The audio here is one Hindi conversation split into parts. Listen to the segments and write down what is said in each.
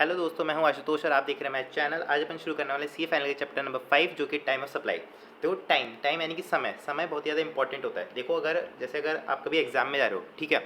हेलो दोस्तों, मैं हूं आशुतोष और आप देख रहे हैं मेरा चैनल। आज अपन शुरू करने वाले सी फाइनल के चैप्टर नंबर 5 जो कि टाइम ऑफ सप्लाई। देखो टाइम यानी कि समय बहुत ज़्यादा इंपॉर्टेंट होता है। देखो अगर आप कभी एग्जाम में जा रहे हो, ठीक है,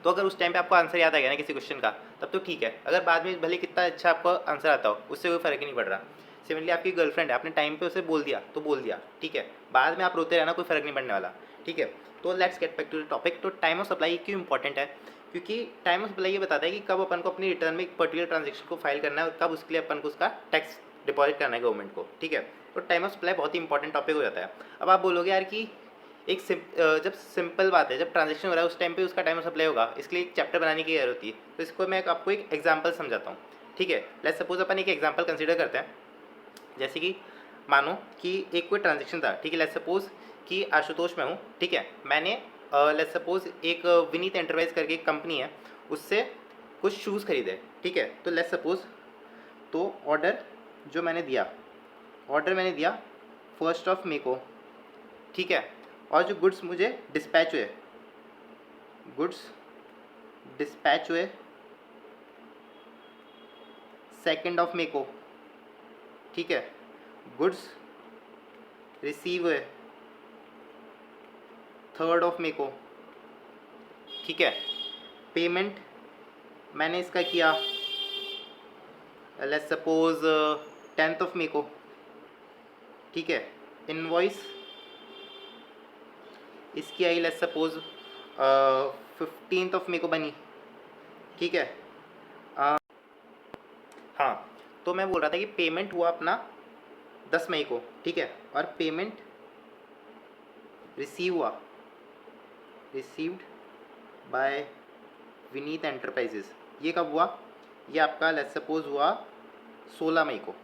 तो अगर उस टाइम पे आपको आंसर याद आ गया ना किसी क्वेश्चन का, तब तो ठीक है। अगर बाद में भले कितना अच्छा आपको आंसर आता हो, उससे कोई फर्क ही नहीं पड़ रहा। सिमिलरली आपकी गर्लफ्रेंड है, आपने टाइम पे उसे बोल दिया तो बोल दिया, ठीक है, बाद में आप रोते रहना, कोई फर्क नहीं पड़ने वाला, ठीक है। तो let's get back to the topic. तो टाइम ऑफ सप्लाई क्यों इंपॉर्टेंट है? क्योंकि टाइम ऑफ सप्लाई ये बताता है कि कब अपन को अपनी रिटर्न में एक पर्टिकुलर ट्रांजेक्शन को फाइल करना है और कब उसके लिए अपन को उसका टैक्स डिपॉजिट करना है गवर्नमेंट को, ठीक है। तो टाइम ऑफ सप्लाई बहुत ही इंपॉर्टेंट टॉपिक हो जाता है। अब आप बोलोगे यार कि जब सिंपल बात है, जब ट्रांजेक्शन हो रहा है उस टाइम पे उसका टाइम ऑफ सप्लाई होगा, इसके लिए एक चैप्टर बनाने की जरूरत होती है। तो इसको मैं आपको एक एग्जांपल समझाता हूँ, ठीक है। लेट्स सपोज अपन एक एग्जांपल कंसीडर करते हैं। जैसे कि मानो कि एक कोई ट्रांजेक्शन था, ठीक है। लेट्स सपोज कि आशुतोष मैं हूँ, ठीक है। मैंने लेट्स सपोज एक विनीत एंटरप्राइज करके एक कंपनी है, उससे कुछ शूज़ खरीदे, ठीक है। तो लेट्स सपोज, तो ऑर्डर मैंने दिया 1 मई को, ठीक है। और जो गुड्स मुझे गुड्स डिस्पैच हुए 2 मई को, ठीक है। गुड्स रिसीव हुए 3 मई को, ठीक है। पेमेंट मैंने इसका किया लेट्स सपोज 10 मई को, ठीक है। इनवॉइस इसकी आई लेट्स सपोज 15 मई को बनी, ठीक है। हाँ, तो मैं बोल रहा था कि पेमेंट हुआ अपना 10 मई को, ठीक है। और payment received by Vineet enterprises, ये कब हुआ? ये आपका लेट्स सपोज हुआ 16 मई को,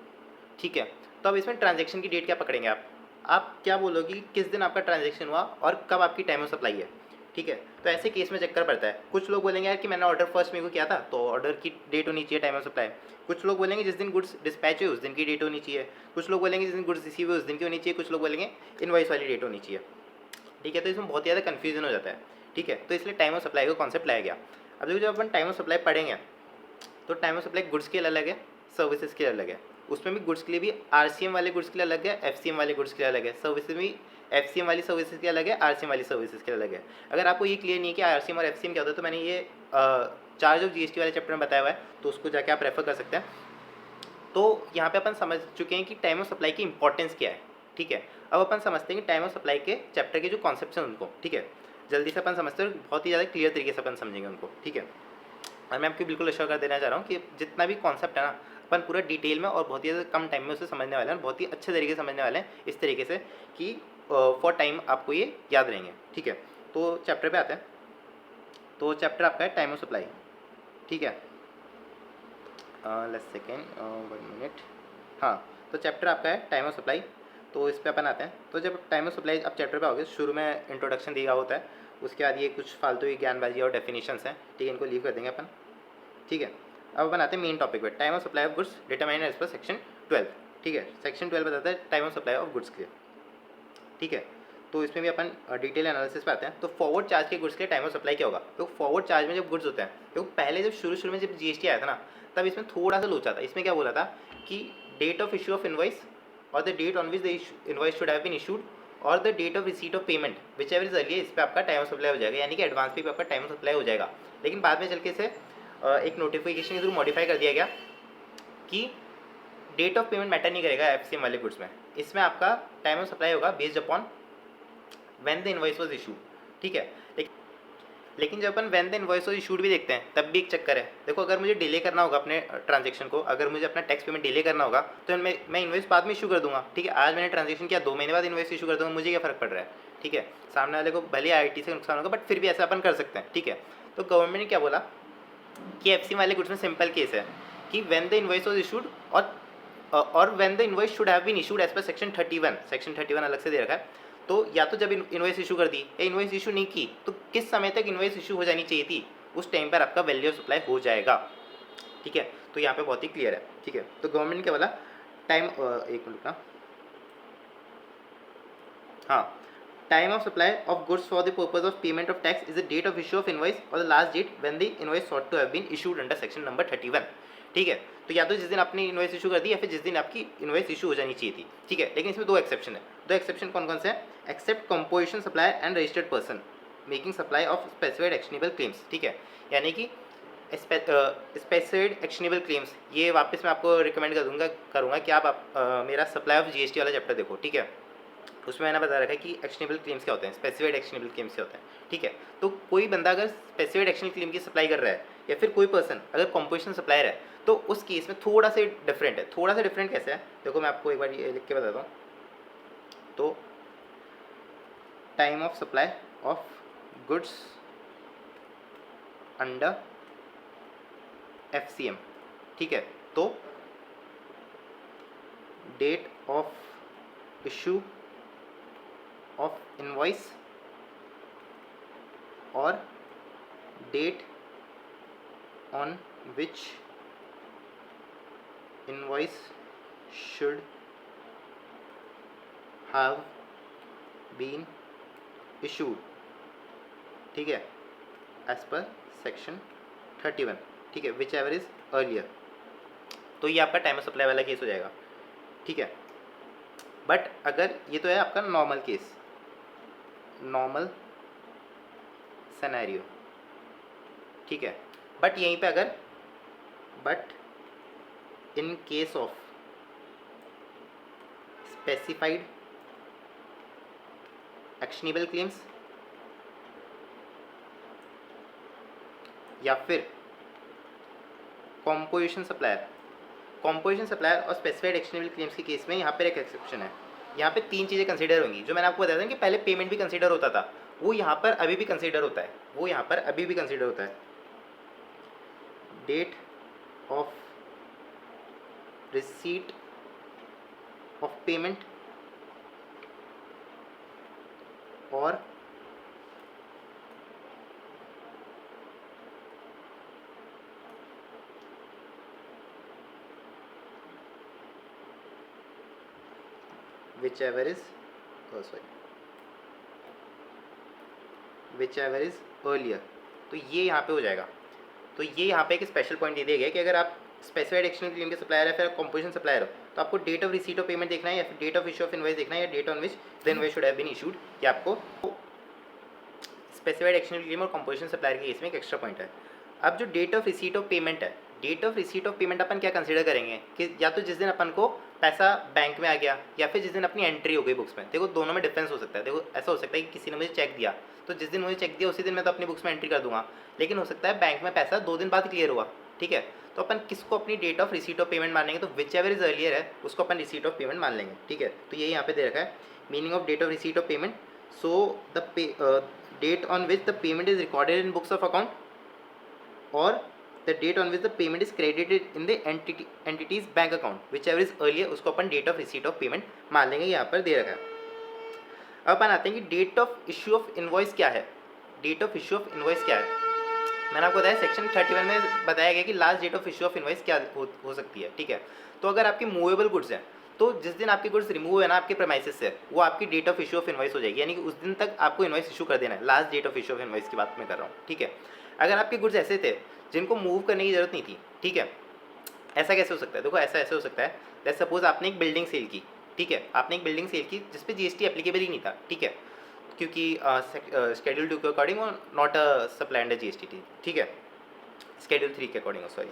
ठीक है। तो अब इसमें ट्रांजैक्शन की डेट क्या पकड़ेंगे आप क्या बोलोगे कि किस दिन आपका ट्रांजैक्शन हुआ और कब आपकी टाइम ऑफ सप्लाई है, ठीक है। तो ऐसे केस में चक्कर पड़ता है। कुछ लोग बोलेंगे यार कि मैंने ऑर्डर 1 मई को किया था तो ऑर्डर की डेट होनी चाहिए टाइम ऑफ सप्लाई। कुछ लोग बोलेंगे जिस दिन गुड्स डिस्पैच हुए उस दिन की डेट होनी चाहिए। कुछ लोग बोलेंगे जिस दिन गुड्स रिसीव हुए उस दिन की होनी चाहिए। कुछ लोग बोलेंगे इनवॉइस वाली डेट होनी चाहिए, ठीक है। तो इसमें बहुत ज़्यादा कन्फ्यूजन हो जाता है, ठीक है। तो इसलिए टाइम ऑफ सप्लाई का कॉन्सेप्ट लाया गया। अब देखो, जब अपन टाइम ऑफ सप्लाई पढ़ेंगे तो टाइम ऑफ सप्लाई गुड्स के लिए अलग है, सर्विसेज के लिए अलग है। उसमें भी गुड्स के लिए भी आरसीएम वाले गुड्स के लिए अलग है, एफसीएम वाले गुड्स के लिए अलग है। सर्विसेज भी एफसीएम वाली सर्विसेज के लिए अलग है, आरसीएम वाली सर्विसेज के लिए अलग है। अगर आपको ये क्लियर नहीं है कि आरसीएम और एफसीएम क्या होता है, तो मैंने ये चार्ज ऑफ जीएसटी वाले चैप्टर में बताया हुआ है, तो उसको जाके आप रेफर कर सकते हैं। तो यहाँ पे अपन समझ चुके हैं कि टाइम ऑफ सप्लाई की इंपॉर्टेंस क्या है, ठीक है। अब अपन समझते हैं कि टाइम ऑफ सप्लाई के चैप्टर के जो कॉन्सेप्ट हैं उनको, ठीक है, जल्दी से अपन समझते हैं, बहुत ही ज़्यादा क्लियर तरीके से अपन समझेंगे उनको, ठीक है। और मैं आपको बिल्कुल अश्योर कर देना चाह रहा हूँ कि जितना भी कॉन्सेप्ट है ना, अपन पूरा डिटेल में और बहुत ही ज़्यादा कम टाइम में उसे समझने वाले हैं, बहुत ही अच्छे तरीके से समझने वाले हैं, इस तरीके से कि फॉर टाइम आपको ये याद रहेंगे, ठीक है। तो चैप्टर पे आते हैं। तो चैप्टर आपका है टाइम ऑफ सप्लाई, ठीक है। Let's second 1 minute. हाँ, तो चैप्टर आपका है टाइम ऑफ सप्लाई। तो इस पर अपन आते हैं। तो जब टाइम ऑफ सप्लाई आप चैप्टर पे आओगे, शुरू में इंट्रोडक्शन दिया हुआ होता है, उसके बाद ये कुछ फालतू की ज्ञानबाजी और डेफिनेशंस हैं, ठीक है, इनको लीव कर देंगे अपन, ठीक है। अब अपन आते हैं मेन टॉपिक पे, time of supply of goods determined as per section 12, ठीक है। सेक्शन 12 बताता है time of supply of goods के लिए, ठीक है। तो इसमें भी अपन डिटेल एनालिसिस पे आते हैं। तो फॉरवर्ड चार्ज के गुड्स के लिए टाइम ऑफ सप्लाई क्या होगा? तो फॉरवर्ड चार्ज में जब गुड्स होते हैं, तो पहले जब शुरू में जब जीएसटी आया था ना, तब इसमें थोड़ा सा लोचा था। इसमें क्या बोला था कि date of issue of invoice और the date on which the invoice should have been issued और the date of receipt of payment whichever is earlier, इस पर आपका टाइम ऑफ सप्लाई हो जाएगा, यानी कि एडवांस पे आपका टाइम ऑफ सप्लाई हो जाएगा। लेकिन बाद में चल के से एक नोटिफिकेशन के थ्रू मॉडिफाई कर दिया गया कि डेट ऑफ पेमेंट मैटर नहीं करेगा एफसीएम वाले गुड्स में। इसमें आपका टाइम ऑफ सप्लाई होगा based upon when the invoice was issued, ठीक है। लेकिन जब अपन when the invoice was issued भी देखते हैं, तब भी एक चक्कर है। देखो, अगर मुझे डिले करना होगा अपने ट्रांजेक्शन को, अगर मुझे अपना टैक्स पेमेंट डिले करना होगा, तो मैं इनवॉइस बाद में इशू कर दूंगा, ठीक है। आज मैंने ट्रांजेक्शन किया, 2 महीने बाद इनवॉइस इशू कर दूंगा, मुझे क्या फ़र्क पड़ रहा है, ठीक है। सामने वाले को भले आईटी से नुकसान होगा, बट फिर भी ऐसा अपन कर सकते हैं, ठीक है। तो गवर्नमेंट ने क्या बोला कि एफसीएम वाले गुड्स में सिंपल केस है कि when the invoice was issued और when the invoice should have been issued as per section 31, section 31 अलग से दे रखा है। तो या तो जब इनवॉइस इशू कर दी या इनवॉइस इशू नहीं की, तो किस समय तक इनवॉइस इशू हो जानी चाहिए थी, उस टाइम पर आपका वैल्यू ऑफ सप्लाई हो जाएगा, ठीक है। तो यहाँ पे बहुत ही क्लियर है, ठीक है। तो गवर्नमेंट ने क्या बोला, टाइम एक मिनट का, हाँ, time of supply of goods for the purpose of payment of tax is the date of issue of invoice और the last date when the invoice ought to have been issued under section number 31, ठीक है। तो या तो जिस दिन आपने इन्वॉइस इशू कर दी या फिर जिस दिन आपकी इन्वॉइस इशू हो जानी चाहिए थी, ठीक है। लेकिन इसमें दो एक्सेप्शन है। दो एक्सेप्शन कौन कौन से हैं? Except composition supplier and registered person making supply of specified actionable claims, ठीक है। यानी कि स्पेसिफाइड एक्शनेबल क्लेम्स, ये वापस मैं आपको रिकमेंड करूँगा कि आप मेरा सप्लाई ऑफ जीएसटी वाला चैप्टर देखो, ठीक है। उसमें मैंने बता रखा है कि एक्शनेबल क्लेम्स क्या होते हैं, स्पेसिफाइड एक्शनेबल क्लेम्स क्या होते हैं, ठीक है। तो कोई बंदा अगर स्पेसिफाइड एक्शनेबल क्लेम की सप्लाई कर रहा है या फिर कोई पर्सन अगर कंपोजिशन सप्लायर है, तो उस केस में थोड़ा सा डिफरेंट है। थोड़ा सा डिफरेंट कैसे है, देखो मैं आपको एक बार ये लिख के बताता हूँ। तो time of supply of goods under FCM, ठीक है। तो date of issue of invoice और date on which invoice should have been issued, ठीक है, एज पर सेक्शन 31, ठीक है, विच एवर इज अर्लियर। तो ये आपका टाइम ऑफ सप्लाई वाला केस हो जाएगा, ठीक है। बट अगर ये तो है आपका नॉर्मल केस, नॉर्मल सिनेरियो, ठीक है। बट यहीं पे अगर इन case of specified actionable claims या फिर कॉम्पोजिशन सप्लायर और स्पेसिफाइड एक्शनेबल क्लेम्स के केस में यहाँ पर एक एक्सेप्शन है। यहाँ पे तीन चीज़ें कंसीडर होंगी जो मैंने आपको बताया था कि पहले पेमेंट भी कंसीडर होता था, वो यहाँ पर अभी भी कंसीडर होता है। Date of receipt of payment और whichever is earlier। तो ये यहाँ पे हो जाएगा। तो ये यहाँ पे एक स्पेशल पॉइंट दे दिया गया कि अगर आप स्पेसिफाइड एक्शनेबल क्लेम के सप्लायर है, फिर कंपोजिशन सप्लायर हो, तो आपको date of receipt of payment देखना है या फिर date of issue of invoice देखना है या date on which the invoice should have been issued. कि आपको स्पेसिफाइड एक्शनेबल क्लेम और कंपोजिशन सप्लायर के केस में एक एक्स्ट्रा पॉइंट है। अब जो date of receipt of payment है, date of receipt of payment अपन क्या कंसीडर करेंगे कि या तो जिस दिन अपन को पैसा बैंक में आ गया या फिर जिस दिन अपनी एंट्री हो गई बुक्स में। देखो दोनों में डिफरेंस हो सकता है। देखो ऐसा हो सकता है कि किसी ने मुझे चेक दिया, तो जिस दिन मुझे चेक दिया उसी दिन मैं तो अपनी बुक्स में एंट्री कर दूंगा, लेकिन हो सकता है बैंक में पैसा 2 दिन बाद क्लियर हुआ, ठीक है। तो अपन किसको अपनी date of receipt of payment मान लेंगे, तो विच एवर इज अर्लियर है उसको अपन रिसीट ऑफ पेमेंट मान लेंगे, ठीक है। तो ये यहाँ पे दे रखा है meaning of date of receipt of payment, so the date on which the payment is recorded in books of account और the date on which the payment is credited in the entity's bank account, whichever is earlier, उसको अपन date of receipt of payment मान लेंगे, यहाँ पर दे रखा है। अब अपन आते हैं कि date of issue of invoice क्या है। Date of issue of invoice क्या है, मैंने आपको बताया सेक्शन 31 में बताया गया कि last date of issue of invoice क्या हो सकती है, ठीक है। तो अगर आपकी मूवेबल गुड्स हैं, तो जिस दिन आपके गुड्स रिमूव है ना आपके प्रेमाइसेस से, वो आपकी date of issue of invoice हो जाएगी, यानी कि उस दिन तक आपको इनवॉइस इशू कर देना है। Last date of issue of invoice की बात मैं कर रहा हूँ, ठीक है। अगर आपके गुड्स ऐसे थे जिनको मूव करने की जरूरत नहीं थी, ठीक है, ऐसा कैसे हो सकता है, देखो ऐसा ऐसे हो सकता है। लेट्स सपोज आपने एक बिल्डिंग सेल की, ठीक है, आपने एक बिल्डिंग सेल की जिस पे जीएसटी एप्लीकेबल ही नहीं था, ठीक है, क्योंकि शेड्यूल 2 के अकॉर्डिंग और not a supply under GST थी, ठीक है, शेड्यूल 3 के अकॉर्डिंग, सॉरी,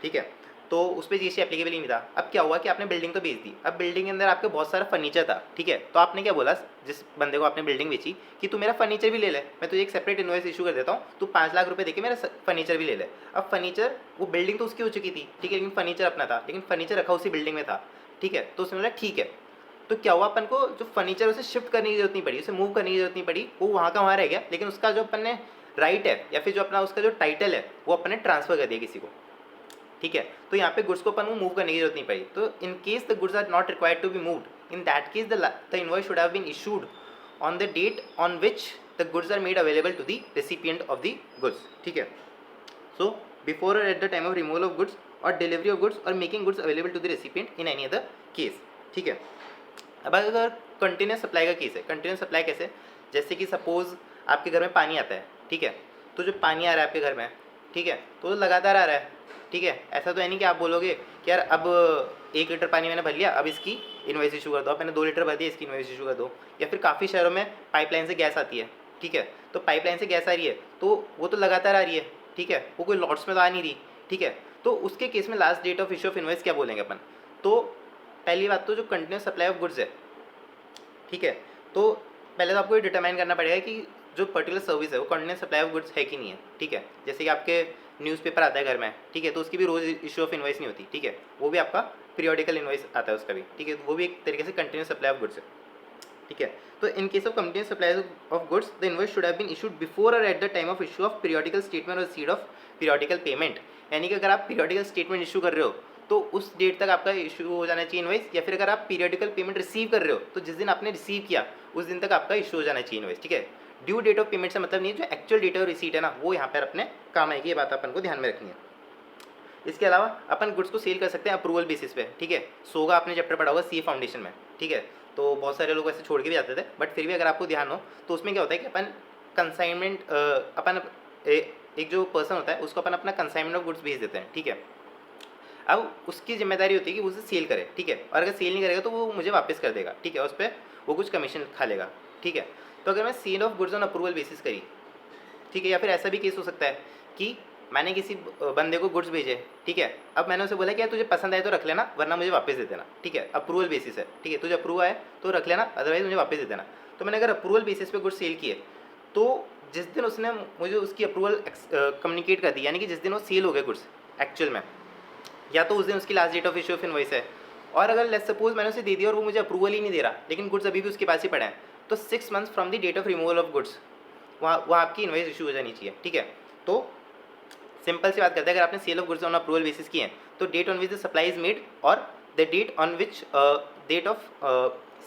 ठीक है। तो उस पर जीएसटी एप्लीकेबल ही नहीं था। अब क्या हुआ कि आपने बिल्डिंग तो बेच दी, अब बिल्डिंग के अंदर आपके बहुत सारा फर्नीचर था, ठीक है। तो आपने क्या बोला जिस बंदे को आपने बिल्डिंग बेची कि तू मेरा फर्नीचर भी ले ले, मैं तुझे एक सेपरेट इनवॉइस इशू कर देता हूँ, तू 5 लाख रुपए देके मेरा फर्नीचर भी ले ले। अब फर्नीचर, वो बिल्डिंग तो उसकी हो चुकी थी, ठीक है, लेकिन फर्नीचर अपना था, लेकिन फर्नीचर रखा उसी बिल्डिंग में था, ठीक है। तो उसने बोला ठीक है। तो क्या हुआ, अपन को जो फर्नीचर उसे शिफ्ट करने की जरूरत नहीं पड़ी, उसे मूव करने की जरूरत नहीं पड़ी, वो वहाँ का वहाँ रह गया, लेकिन उसका जो अपन ने राइट है या फिर जो अपना उसका जो टाइटल है वो अपन ने ट्रांसफर कर दिया किसी को, ठीक है। तो यहाँ पे गुड्स को अपन को मूव करने की जरूरत नहीं पड़ी। तो in case the goods are not required to be moved, in that case the invoice should have been issued on the date on which the goods are made available to the recipient of the goods, ठीक है। सो बिफोर और at the time of removal of goods और डिलीवरी ऑफ गुड्स और making goods available to the recipient in any other case, ठीक है। अब अगर कंटिन्यूस सप्लाई का केस है, कंटिन्यूस सप्लाई कैसे, जैसे कि सपोज आपके घर में पानी आता है, ठीक है, तो जो पानी आ रहा है आपके घर में, ठीक है, तो लगातार आ रहा है, ठीक है। ऐसा तो है नहीं कि आप बोलोगे कि यार अब 1 लीटर पानी मैंने भर लिया, अब इसकी इन्वॉइस इशू कर दो, अब मैंने 2 लीटर भर दिया, इसकी इन्वॉइस इशू कर दो। या फिर काफ़ी शहरों में पाइपलाइन से गैस आती है, ठीक है, तो पाइपलाइन से गैस आ रही है तो वो तो लगातार आ रही है, ठीक है, वो कोई लॉट्स में तो आ नहीं रही, ठीक है। तो उसके केस में last date of issue of invoice क्या बोलेंगे अपन? तो पहली बात तो जो कंटिन्यूस सप्लाई ऑफ गुड्स है, ठीक है, तो पहले तो आपको ये डिटरमाइन करना पड़ेगा कि जो पर्टिकुलर सर्विस है वो कंटिन्यूस सप्लाई ऑफ गुड्स है कि नहीं है, ठीक है। जैसे कि आपके न्यूज़पेपर आता है घर में, ठीक है, तो उसकी भी रोज़ इशू ऑफ इन्वॉइस नहीं होती, ठीक है, वो भी आपका पीरियोडिकल इन्वॉइस आता है उसका भी, ठीक है, वो भी एक तरीके से कंटिन्यूस सप्लाई ऑफ गुड्स है, ठीक है। तो in case of continuous supply of goods the invoice should have been issued before और at the time of issue of periodical statement और रिसीट ऑफ पीरियोडिकल पेमेंट। यानी कि अगर आप पीरियोडिकल स्टेटमेंट इशू कर रहे हो तो उस डेट तक आपका इशू हो जाना चाहिए इन्वॉइस, या फिर अगर आप पीरियोडिकल पेमेंट रिसीव कर रहे हो तो जिस दिन आपने रिसीव किया उस दिन तक आपका इशू हो जाना चाहिए इन्वॉइस, ठीक है। ड्यू डेट ऑफ पेमेंट से मतलब नहीं है, जो एक्चुअल डेट ऑफ रिसीट है ना वो यहाँ पर अपने काम आएगी, ये बात अपन को ध्यान में रखनी है। इसके अलावा अपन गुड्स को सेल कर सकते हैं अप्रूवल बेसिस पे, ठीक है। सोगा आपने चैप्टर पढ़ा होगा सी फाउंडेशन में, ठीक है, तो बहुत सारे लोग ऐसे छोड़ के भी जाते थे, बट फिर भी अगर आपको ध्यान हो तो उसमें क्या होता है कि अपन कंसाइनमेंट अपन एक जो पर्सन होता है उसको अपन अपना कंसाइनमेंट ऑफ गुड्स भेज देते हैं, ठीक है। अब उसकी जिम्मेदारी होती है कि वो उसे सेल करे, ठीक है, और अगर सेल नहीं करेगा तो वो मुझे वापस कर देगा, ठीक है, उस पर वो कुछ कमीशन खा लेगा, ठीक है। तो अगर मैं sale of goods on approval basis करी, ठीक है, या फिर ऐसा भी केस हो सकता है कि मैंने किसी बंदे को गुड्स भेजे, ठीक है, अब मैंने उसे बोला कि यार तुझे पसंद आए तो रख लेना वरना मुझे वापस दे देना, ठीक है, अप्रूवल बेसिस है, ठीक है, तुझे अप्रूव आए तो रख लेना अदरवाइज मुझे वापस दे देना। तो मैंने अगर अप्रूवल बेसिस पे गुड्स सेल किए तो जिस दिन उसने मुझे उसकी अप्रूवल कम्युनिकेट कर दी, यानी कि जिस दिन वो सेल हो गए गुड्स एक्चुअल में, या तो उस दिन उसकी last date of issue of invoice है, और अगर लेट्स सपोज मैंने उसे दे दिया और वो मुझे अप्रूवल ही नहीं दे रहा लेकिन गुड्स अभी भी उसके पास ही पड़े हैं, तो 6 months from the date of removal of goods वहाँ आपकी इनवॉइस इशू हो जानी चाहिए, ठीक है। तो सिंपल सी बात करते हैं, अगर आपने sale of goods on approval basis किए हैं तो date on which the supply is made और the date on which date of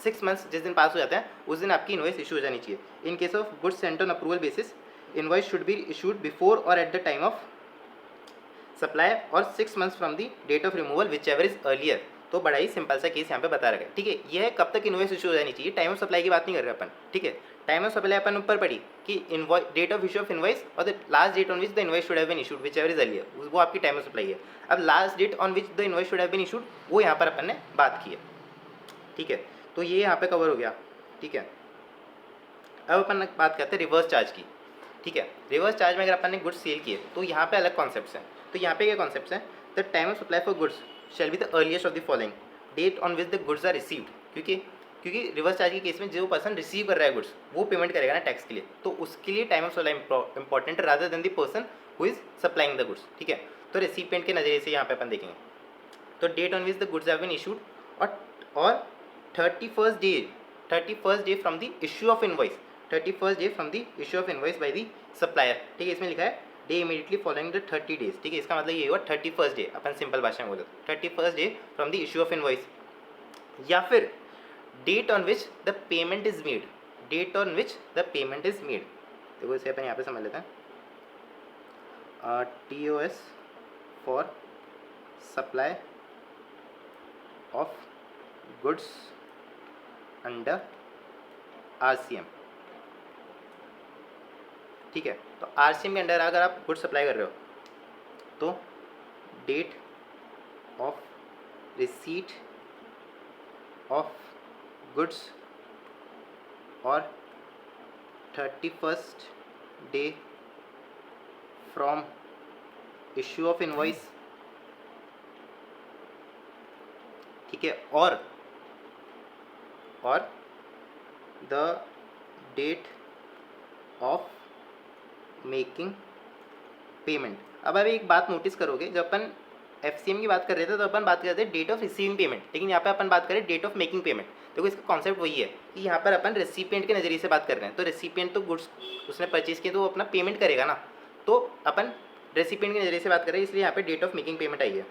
6 months जिस दिन पास हो जाते हैं उस दिन आपकी इनवॉइस इशू हो जानी चाहिए। In case of goods sent on approval basis invoice should be issued before और at the time of supply और 6 months from the date of removal whichever is earlier. तो बड़ा ही सिंपल सा केस यहाँ पे बता रखा है, ठीक है। यह कब तक इनवॉइस इशू हो जानी चाहिए, टाइम ऑफ सप्लाई की बात नहीं कर रहे अपन, ठीक है। टाइम ऑफ सप्लाई अपन ऊपर पड़ी कि invoice date of issue of invoice और the last date on which the invoice should have been issued whichever is earlier, वो आपकी टाइम ऑफ सप्लाई है। अब last date on which the invoice should have been issued वो यहाँ पर अपन ने बात की है, ठीक है। तो ये यहाँ पे कवर हो गया, ठीक है। अब अपन बात करते हैं रिवर्स चार्ज की, ठीक है। रिवर्स चार्ज में अगर अपन ने गुड्स सेल किए तो यहाँ पे अलग कॉन्सेप्ट्स हैं। तो यहाँ पे क्या कॉन्सेप्ट्स हैं, the time of supply for goods shall be the earliest of the following date on which the goods are received, क्योंकि रिवर्स चार्ज के केस में जो पर्सन रिसीव कर रहा है गुड्स वो पेमेंट करेगा ना टैक्स के लिए, तो उसके लिए time of supply important rather than the person who is supplying the goods, ठीक है। तो रेसिपिएंट के नज़रिए से यहाँ पे अपन देखेंगे तो date on which the goods have been issued और 31st day from the issue of invoice, 31st day from the issue of invoice by the supplier, ठीक है। इसमें लिखा है day immediately following the 30 days, ठीक है। इसका मतलब ये हुआ 31st डे, अपन सिंपल भाषा में बोले 31st day from the issue of invoice, या फिर date on which the payment is made, date on which the payment is made. देखो इसे अपन यहाँ पे समझ लेते हैं, TOS for supply of goods under RCM, ठीक है। तो RCM के अंडर अगर आप गुड्स सप्लाई कर रहे हो तो date of receipt of goods और 31st day from issue of invoice, ठीक है, और the date of making payment. अब अभी एक बात नोटिस करोगे, जब अपन FCM की बात कर रहे थे तो अपन बात कर रहे थे डेट ऑफ रिसीविंग पेमेंट, लेकिन यहाँ पे अपन बात करें डेट ऑफ मेकिंग पेमेंट। देखो इसका कॉन्सेप्ट वही है कि यहाँ पर अपन रेसिपिएंट के नज़रिए से बात कर रहे हैं, तो रेसिपिएंट तो गुड्स उसने परचेज किए तो वो अपना पेमेंट करेगा ना, तो अपन रेसिपिएंट के नज़रिए से बात कर रहे हैं, इसलिए यहाँ पे डेट ऑफ मेकिंग पेमेंट आई है।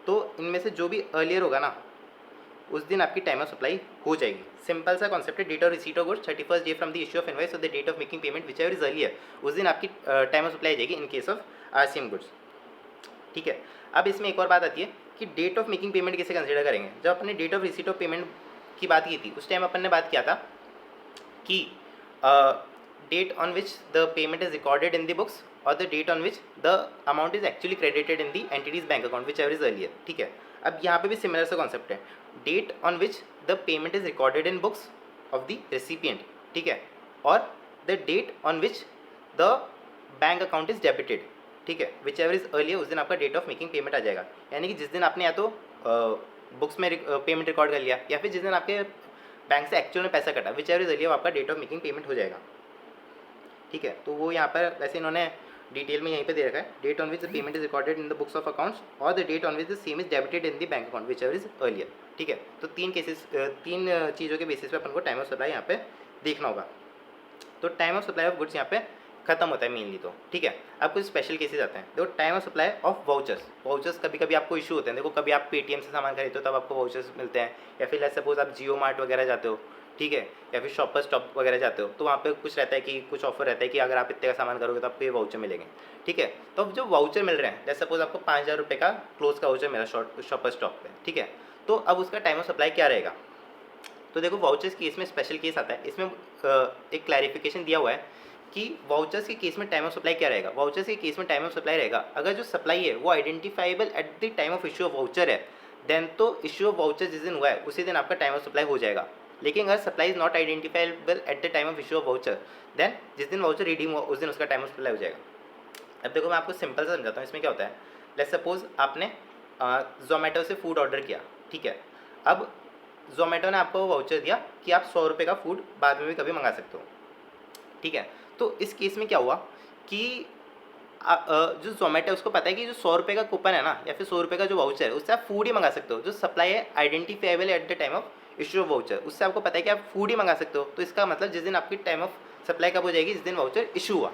तो इनमें से जो भी अर्लियर होगा ना उस दिन आपकी टाइम ऑफ सप्लाई हो जाएगी। सिंपल सा कॉन्सेप्ट है, date of receipt of goods 31st day from the issue of invoice और the date of making payment whichever is earlier, उस दिन आपकी टाइम ऑफ सप्लाई आ जाएगी in case of RCM goods, ठीक है। अब इसमें एक और बात आती है कि डेट ऑफ मेकिंग पेमेंट कैसे कंसिडर करेंगे। जब अपने date of receipt of payment की बात की थी उस टाइम अपन ने बात किया था कि date on which the payment is recorded in the books और the date on which the amount is actually credited in the entity's bank account whichever is earlier. ठीक है, अब यहाँ पे भी सिमिलर सा कॉन्सेप्ट है, date on which the payment is recorded in books of the recipient. ठीक है, और the date on which the bank account is debited. ठीक है, विच एवर इज अर्लियर, उस दिन आपका डेट ऑफ मेकिंग पेमेंट आ जाएगा। यानी कि जिस दिन आपने या तो बुक्स में पेमेंट रिकॉर्ड कर लिया या फिर जिस दिन आपके बैंक से एक्चुअल में पैसा कटा, विच एवर इज अर्लियर, वो आपका डेट ऑफ मेकिंग पेमेंट हो जाएगा। ठीक है, तो वो यहाँ पर वैसे इन्होंने डिटेल में यहीं पे दे रखा है, date on which the payment is recorded in the books of accounts और the date on which the same is debited in the bank account whichever is earlier. ठीक है, तो तीन चीज़ों के बेसिस पे अपन को टाइम ऑफ सप्लाई यहाँ पे देखना होगा। तो time of supply of goods यहाँ पे खत्म होता है मेनली। तो ठीक है, अब कुछ स्पेशल केसेस आते हैं। देखो, time of supply of vouchers कभी कभी आपको इशू होते हैं। देखो, कभी आप पेटीएम से सामान खरीदते हो तब आपको वाउचर्स मिलते हैं, या फिर लेट्स सपोज आप जियो मार्ट वगैरह जाते हो, ठीक है, या फिर शॉपर स्टॉप वगैरह जाते हो, तो वहाँ पे कुछ रहता है कि कुछ ऑफर रहता है कि अगर आप इतने का सामान करोगे तो आपको ये वाउचर मिलेंगे। ठीक है, तो अब जो वाउचर मिल रहे हैं, लेट्स सपोज आपको 5000 रुपये का क्लोज का वाउचर मिला शॉपर स्टॉप पे। ठीक है, तो अब उसका टाइम ऑफ सप्लाई क्या रहेगा? तो देखो, वाउचर्स केस में स्पेशल केस आता है, इसमें एक क्लैरिफिकेशन दिया हुआ है कि वाउचर्स के केस में टाइम ऑफ सप्लाई क्या रहेगा। वाउचर्स के केस में टाइम ऑफ सप्लाई रहेगा, अगर जो सप्लाई है वो identifiable at the time of issue of voucher है, देन तो इशू ऑफ वाउचर जिस दिन हुआ है उसी दिन आपका टाइम ऑफ सप्लाई हो जाएगा। लेकिन अगर supply is not identifiable at the time of issue of voucher, then जिस दिन वाउचर रिडीम हुआ उस दिन उसका टाइम ऑफ सप्लाई हो जाएगा। अब देखो, मैं आपको सिंपल से समझाता हूँ इसमें क्या होता है। लेट्स सपोज आपने जोमेटो से फूड ऑर्डर किया। ठीक है, अब जोमेटो ने आपको वाउचर दिया कि आप 100 रुपये का फूड बाद में भी कभी मंगा सकते हो। ठीक है, तो इस केस में क्या हुआ कि जो जोमेटो है उसको पता है कि जो 100 रुपये का कूपन है ना, या फिर 100 रुपये का जो वाउचर है, उससे आप फूड ही मंगा सकते हो। जो सप्लाई है identifiable at the time of issue of voucher, उससे आपको पता है कि आप फूड ही मंगा सकते हो। तो इसका मतलब जिस दिन आपकी टाइम ऑफ सप्लाई कब हो जाएगी? जिस दिन वाउचर इशू हुआ।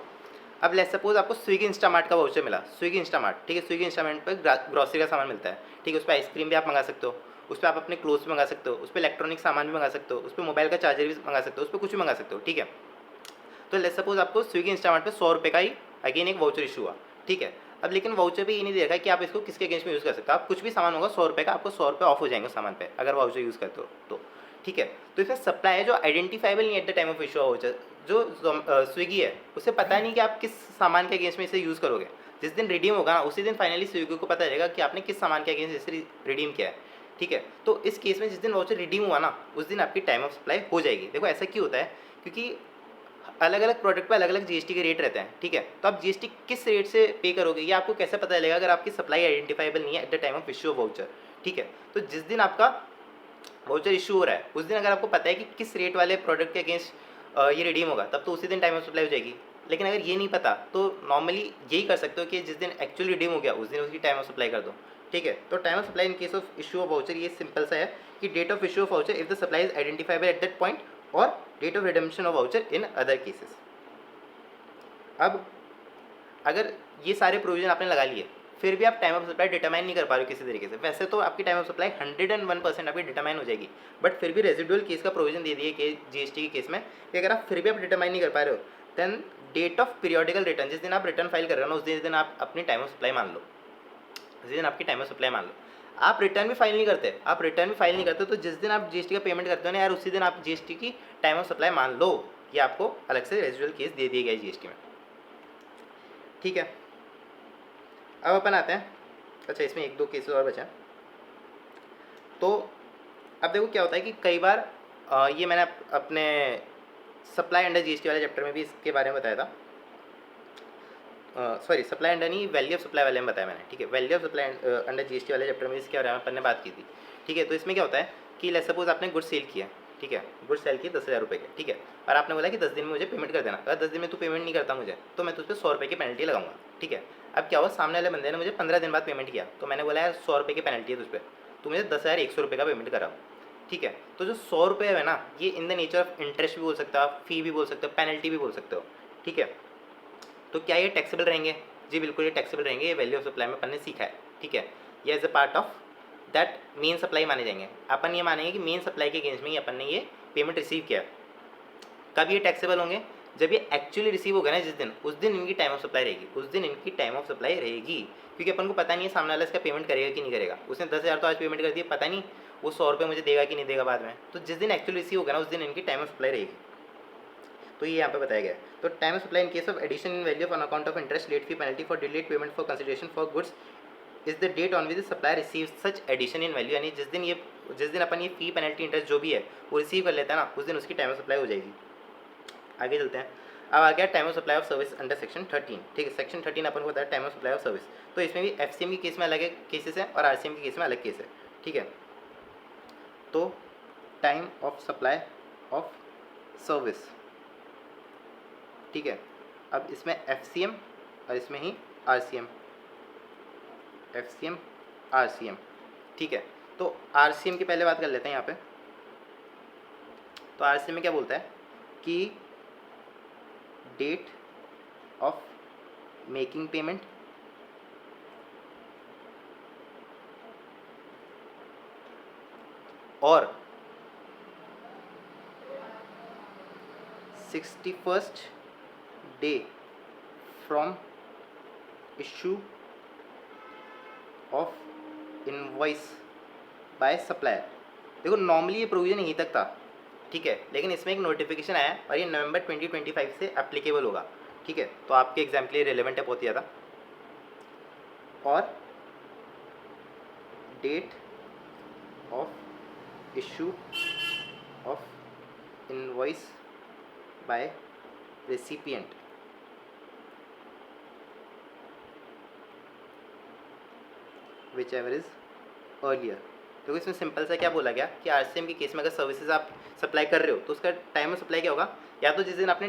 अब लेट्स सपोज आपको स्विगी इंस्टामार्ट का वाउचर मिला, स्विगी इंस्टामार्ट। ठीक है, स्विगी इंस्टामार्ट पर ग्रॉसरी का सामान मिलता है। ठीक है, उस पर आइसक्रीम भी आप मंगा सकते हो, उस पर आप अपने क्लोथ्स भी मंगा सकते हो, उस पर इलेक्ट्रॉनिक सामान भी मंगा सकते हो, उस पर मोबाइल का चार्जर भी मंगा सकते हो, उस पर कुछ भी मंगा सकते हो। ठीक है, तो लेट्स सपोज आपको स्विगी इंस्टामार्ट पे 100 रुपये का ही अगेन एक वाउचर इशू हुआ। ठीक है, अब लेकिन वाउचर पे ये नहीं दे रखा है कि आप इसको किसके अगेंस्ट में यूज़ कर सकते हो। आप कुछ भी सामान होगा 100 रुपये का, आपको 100 रुपये ऑफ हो जाएंगे सामान पे अगर वाउचर यूज़ करते हो तो। ठीक है, तो इसमें सप्लाई है जो आइडेंटिफाइबल नहीं eight the time of issue of voucher. जो स्विगी है उसे पता नहीं कि आप किस सामान के अगेंस्ट में इसे यूज़ करोगे। जिस दिन रिडीम होगा ना उसी दिन फाइनली स्विगी को पता चलेगा कि आपने किस सामान के अगेंस्ट इसे रिडीम किया है। ठीक है, तो इस केस में जिस दिन वाउचर रिडीम हुआ ना उस दिन आपकी टाइम ऑफ सप्लाई हो जाएगी। देखो, ऐसा क्यों होता है? क्योंकि अलग अलग प्रोडक्ट पे अलग अलग जीएसटी के रेट रहते हैं। ठीक है, तो आप जीएसटी किस रेट से पे करोगे ये आपको कैसे पता चलेगा अगर आपकी सप्लाई आइडेंटिफाइबल नहीं है eight the time of issue of voucher. ठीक है, तो जिस दिन आपका वाउचर इशू हो रहा है उस दिन अगर आपको पता है कि किस रेट वाले प्रोडक्ट के अगेंस्ट ये रिडीम होगा, तब तो उसी दिन टाइम ऑफ सप्लाई हो जाएगी। लेकिन अगर ये नहीं पता तो नॉर्मली यही कर सकते हो कि जिस दिन एक्चुअली रिडीम हो गया उस दिन उसकी टाइम ऑफ सप्लाई कर दो। ठीक है, तो time of supply in case of issue of voucher ये सिंपल सा है कि date of issue of voucher if the supply is identifiable at that point और date of redemption of voucher in other cases. अब अगर ये सारे प्रोविजन आपने लगा लिए फिर भी आप टाइम ऑफ सप्लाई डिटरमाइन नहीं कर पा रहे हो किसी तरीके से, वैसे तो आपकी टाइम ऑफ सप्लाई 101% आपकी डिटरमाइन हो जाएगी, बट फिर भी रेजिडुअल केस का प्रोविजन दे दिए कि जीएसटी के केस में कि अगर आप फिर भी आप डिटरमाइन नहीं कर पा रहे हो then date of periodical return, जिस दिन आप रिटर्न फाइल कर रहे हो ना उस दिन आप अपनी टाइम ऑफ सप्लाई मान लो, जिस दिन आपकी टाइम ऑफ सप्लाई मान लो। आप रिटर्न भी फाइल नहीं करते, तो जिस दिन आप जीएसटी का पेमेंट करते हो ना यार उसी दिन आप जीएसटी की टाइम ऑफ सप्लाई मान लो। ये आपको अलग से रेजिडुअल केस दे दिए गए जीएसटी में। ठीक है, अब अपन आते हैं, अच्छा इसमें एक दो केसेस और बचे हैं। तो अब देखो क्या होता है कि कई बार ये मैंने अपने सप्लाई अंडर जीएसटी वाले चैप्टर में भी इसके बारे में बताया था, सॉरी सप्लाई अंडर नहीं, वैल्यू ऑफ सप्लाई वाले में बताया मैंने। ठीक है, value of supply under GST वाले चैप्टर में इसके बारे में अपन ने बात की थी। ठीक है, तो इसमें क्या होता है कि लेट्स सपोज आपने गुड सेल किया। ठीक है, गुड सेल किए 10,000 रुपये के। ठीक है, और आपने बोला कि 10 दिन में मुझे पेमेंट कर देना, अगर 10 दिन में तू पेमेंट नहीं करता मुझे तो मैं तुझ पर 100 रुपये की पेनल्टी लगाऊंगा। ठीक है, अब क्या हुआ, सामने वाले बंदे ने मुझे 15 दिन बाद पेमेंट किया, तो मैंने बोला यार 100 रुपये की पेनल्टी है तुझ पर, तो मुझे 10,100 रुपये का पेमेंट करा। ठीक है, तो जो 100 रुपये है ना ये in the nature of interest भी बोल सकते हो आप, फी भी बोल सकते हो, पेनल्टी भी बोल सकते हो। ठीक है, तो क्या ये टैक्सेबल रहेंगे? जी बिल्कुल ये टैक्सेबल रहेंगे, ये वैल्यू ऑफ सप्लाई में अपन ने सीखा है। ठीक है, ये as a part of that main supply माने जाएंगे। अपन ये मानेंगे कि मेन सप्लाई के अगेंस्ट में ही अपन ने ये पेमेंट रिसीव किया। कब ये टैक्सेबल होंगे? जब ये एक्चुअली रिसीव होगा ना जिस दिन, उस दिन इनकी टाइम ऑफ सप्लाई रहेगी, उस दिन इनकी टाइम ऑफ सप्लाई रहेगी। क्योंकि अपन को पता नहीं है सामने वाला इसका पेमेंट करेगा कि नहीं करेगा। उसने 10,000 तो आज पेमेंट कर दिया, पता नहीं वो 100 रुपये मुझे देगा कि नहीं देगा बाद में। तो जिस दिन एक्चुअली रिसीव होगा ना उस दिन इनकी टाइम ऑफ सप्लाई रहेगी। तो ये यहाँ पे बताया गया है। तो time of supply in case of addition in value on account of interest, late fee, penalty for delayed payment for consideration for goods is the date on which the supplier receive such addition in value, यानी जिस दिन अपन ये फी पेनल्टी इंटरेस्ट जो भी है वो रिसीव कर लेता है ना, उस दिन उसकी टाइम ऑफ सप्लाई हो जाएगी। आगे चलते हैं। अब आ गया time of supply of service under section 13। ठीक है, सेक्शन 13 अपन को बताया time of supply of service. तो इसमें भी एफसीएम के केस में अलग केसेस हैं और आरसीएम के केस में अलग केस है। ठीक है, तो time of supply of service, ठीक है, अब इसमें एफसीएम और इसमें ही आरसीएम, एफसीएम आरसीएम। ठीक है, तो आरसीएम की पहले बात कर लेते हैं यहाँ पे। तो आरसीएम में क्या बोलता है कि डेट ऑफ मेकिंग पेमेंट और 61st day from issue of invoice by supplier. देखो नॉर्मली ये प्रोविजन यहीं तक था, ठीक है, लेकिन इसमें एक नोटिफिकेशन आया और ये नवंबर 2025 से एप्लीकेबल होगा। ठीक है, तो आपके एग्जाम के लिए रिलेवेंट है बहुत ज़्यादा। और date of issue of invoice by recipient whichever is earlier. देखो इसमें सिंपल सा क्या बोला गया कि आरसीएम के केस में अगर सर्विसेज आप सप्लाई कर रहे हो तो उसका टाइम ऑफ सप्लाई क्या होगा, या तो जिस दिन आपने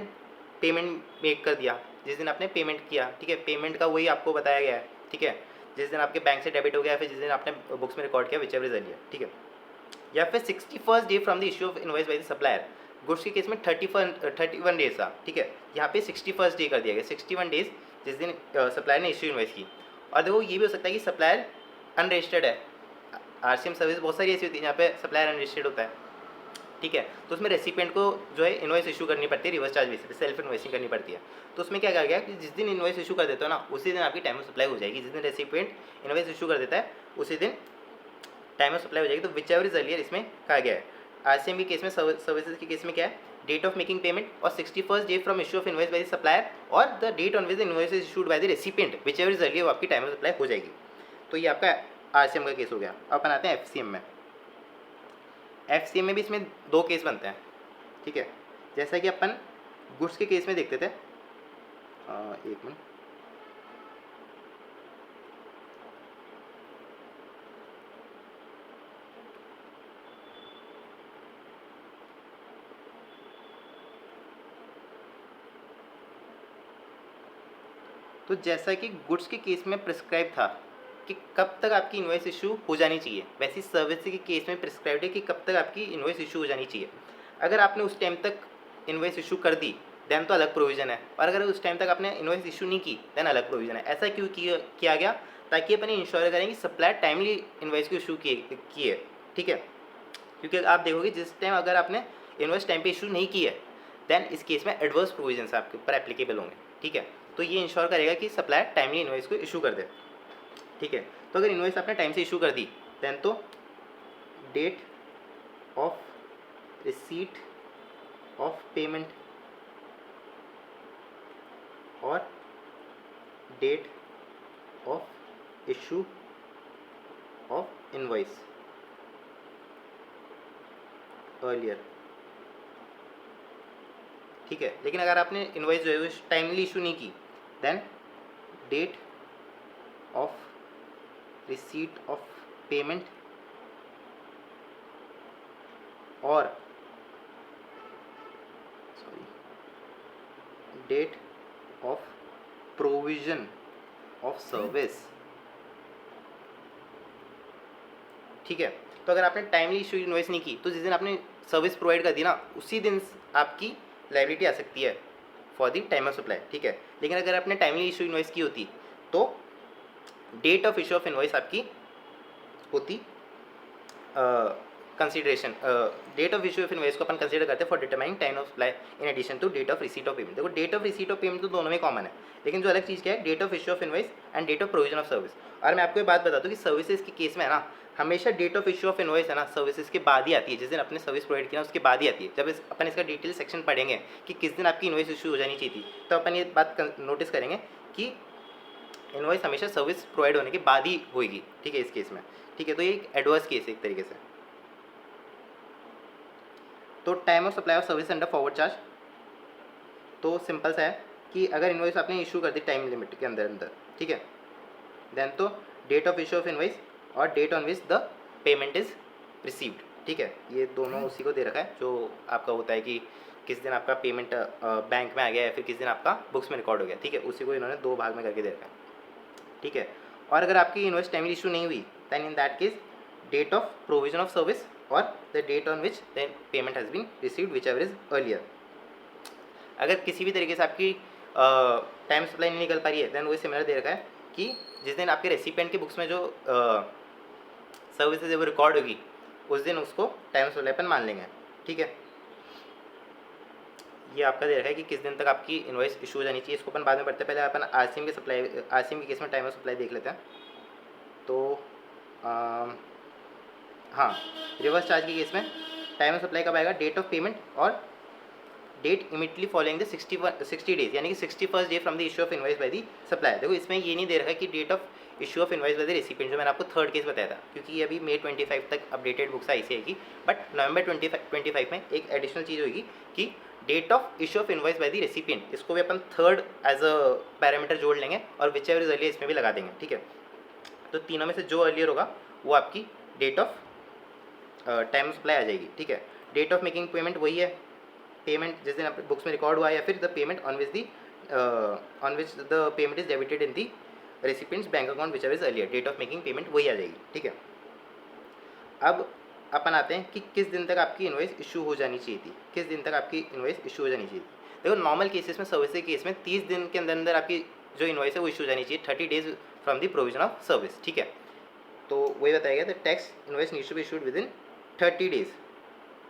पेमेंट मेक कर दिया, जिस दिन आपने पेमेंट किया, ठीक है, पेमेंट का वही आपको बताया गया है, ठीक है, जिस दिन आपके बैंक से डेबिट हो गया, फिर जिस दिन आपने बुक्स में रिकॉर्ड किया, विच एवर इज अर्लियर, ठीक है, या फिर 61st day from the issue of invoice by the supplier. Goods के केस में 31 डेज था, ठीक है, यहाँ पे 61st डे कर दिया गया, 61 डेज जिस दिन सप्लायर ने इशू इनवॉइस की। और देखो ये भी हो सकता है कि सप्लायर अनरजिस्टर्ड है। आरसीएम सर्विस बहुत सारी ऐसी होती है जहाँ पे सप्लायर अनरजिस्टर्ड होता है, ठीक है, तो उसमें रेसिपिएंट को जो है इनवॉइस इशू करनी पड़ती है, रिवर्स चार्ज बेसिस पे सेल्फ इनवॉइसिंग करनी पड़ती है। तो उसमें क्या कहा गया कि जिस दिन इनवॉइस इशू कर देते हो ना, उसी दिन आपकी टाइम ऑफ सप्लाई हो जाएगी। जिस दिन रेसिपिएंट इनवॉइस इशू कर देता है उसी दिन टाइम ऑफ सप्लाई हो जाएगी। तो विच एवर इज अर्लियर इसमें कहा गया है। आरसीएम के केस में, सर्विसेज के केस में क्या है, डेट ऑफ मेकिंग पेमेंट और 61st day from issue of invoice by the supplier और the date on which the invoice is issued by the recipient whichever is earlier, वो आपकी टाइम ऑफ सप्लाई हो जाएगी। तो ये आपका आरसीएम का केस हो गया। अब अपन आते हैं एफसीएम में। एफसीएम में भी इसमें दो केस बनते हैं, ठीक है, जैसा कि अपन गुड्स के केस में देखते थे। एक मिनट, तो जैसा कि गुड्स के केस में प्रिस्क्राइब था कि कब तक आपकी इनवॉइस इशू हो जानी चाहिए, वैसे सर्विस के केस में प्रिस्क्राइब्ड है कि कब तक आपकी इनवॉइस इशू हो जानी चाहिए। अगर आपने उस टाइम तक इनवॉइस इशू कर दी देन तो अलग प्रोविज़न है, और अगर उस टाइम तक आपने इनवॉइस इशू नहीं की देन अलग प्रोविज़न है। ऐसा क्यों किया गया, ताकि अपन इंश्योर करें कि सप्लायर टाइमली इनवॉइस को इशू किए, ठीक है, क्योंकि आप देखोगे जिस टाइम अगर आपने इनवॉइस टाइम पे इशू नहीं की है देन इस केस में एडवर्स प्रोविजंस आपके ऊपर एप्लीकेबल होंगे, ठीक है। तो ये इंश्योर करेगा कि सप्लायर टाइमली इनवॉइस को इशू कर दे, ठीक है। तो अगर इनवॉइस आपने टाइम से इशू कर दी देन तो date of receipt of payment और date of issue of invoice earlier, ठीक है। लेकिन अगर आपने इनवॉइस जो है टाइमली इशू नहीं की then date of receipt of payment और date of provision of service, ठीक है। तो अगर आपने टाइमली इशू इनवॉइस नहीं की तो जिस दिन आपने सर्विस प्रोवाइड कर दी ना उसी दिन आपकी लायबिलिटी आ सकती है for the time of supply, ठीक है। लेकिन अगर आपने टाइमली इशू इनवॉइस की होती तो date of issue of invoice आपकी होती consideration, date of issue of invoice को अपन कंसीडर करते हैं for determining time of supply in addition to date of receipt of payment. देखो date of receipt of payment तो दोनों में कॉमन है, लेकिन जो अलग चीज़ क्या है, date of issue of invoice and date of provision of service. और मैं आपको ये बात बता दूँ कि सर्विसेज के केस में है ना, हमेशा date of issue of invoice है ना सर्विसेज के बाद ही आती है, जिस दिन अपने सर्विस प्रोवाइड किया उसके बाद ही आती है। जब अपन इसका डिटेल सेक्शन पढ़ेंगे कि किस दिन आपकी इनवॉइस इशू हो जानी चाहिए थी, तो अपन ये बात नोटिस करेंगे कि इनवॉइस हमेशा सर्विस प्रोवाइड होने के बाद ही होगी, ठीक है, इस केस में। ठीक है, तो ये एक एडवर्स केस है एक तरीके से। तो time of supply of service under forward charge, तो सिंपल सा है कि अगर इनवॉइस आपने इशू कर दी टाइम लिमिट के अंदर, ठीक है, देन तो date of issue of invoice और date on which the payment is received, ठीक है, ये दोनों उसी को दे रखा है जो आपका होता है कि किस दिन आपका पेमेंट बैंक में आ गया या फिर किस दिन आपका बुक्स में रिकॉर्ड हो गया, ठीक है, उसी को इन्होंने दो भाग में करके दे रखा है, ठीक है। और अगर आपकी इनवॉइस टाइमली इशू नहीं हुई, then in that case date of provision of service और the date on which then payment has been received whichever is earlier. अगर किसी भी तरीके से आपकी टाइम सप्लाई नहीं निकल पा रही है, दैन वही सिमिलर दे रखा है कि जिस दिन आपके रेसिपिएंट के बुक्स में जो सर्विसेज वो रिकॉर्ड होगी उस दिन उसको टाइम सप्लाई पर मान लेंगे, ठीक है। ये आपका दे रखा है कि किस दिन तक आपकी इनवॉइस इशू हो जानी चाहिए, इसको अपन बाद में पढ़ते हैं। पहले अपन आरसीएम के केस में टाइम ऑफ सप्लाई देख लेते हैं। तो हाँ, रिवर्स चार्ज के केस में टाइम ऑफ सप्लाई कब आएगा, डेट ऑफ पेमेंट और date immediately following the 60 days, यानी कि 61st day from the issue of invoice by the supplier. देखो इसमें ये नहीं दे रखा है कि date of issue of invoice by the recipient, जो मैंने आपको थर्ड केस बताया था, क्योंकि ये अभी May 25 तक अपडेटेड बुक्स आई सी आएगी, बट नवंबर 25 में एक एडिशनल चीज़ होगी कि date of issue of invoice by the recipient, इसको भी अपन थर्ड एज अ पैरामीटर जोड़ लेंगे और विच एवर इज अर्लियर इसमें भी लगा देंगे, ठीक है। तो तीनों में से जो अर्लियर होगा वो आपकी डेट ऑफ टाइम सप्लाई आ जाएगी, ठीक है। डेट ऑफ मेकिंग पेमेंट वही है, पेमेंट जिस दिन आप बुक्स में रिकॉर्ड हुआ है या फिर the payment on which the payment is debited in the recipient's bank account whichever is earlier, date of making payment वही आ जाएगी, ठीक है। अब अपन आते हैं कि किस दिन तक आपकी इनवॉइस इशू हो जानी चाहिए थी, किस दिन तक आपकी इनवॉइस इशू हो जानी चाहिए थी। देखो नॉर्मल केसेस में, सर्विस के केस में 30 दिन के अंदर अंदर आपकी जो इनवॉइस है वो इशू हो जानी चाहिए, 30 days from the provision of service, ठीक है। तो वही बताया गया था, tax invoice needs to be issued within 30 days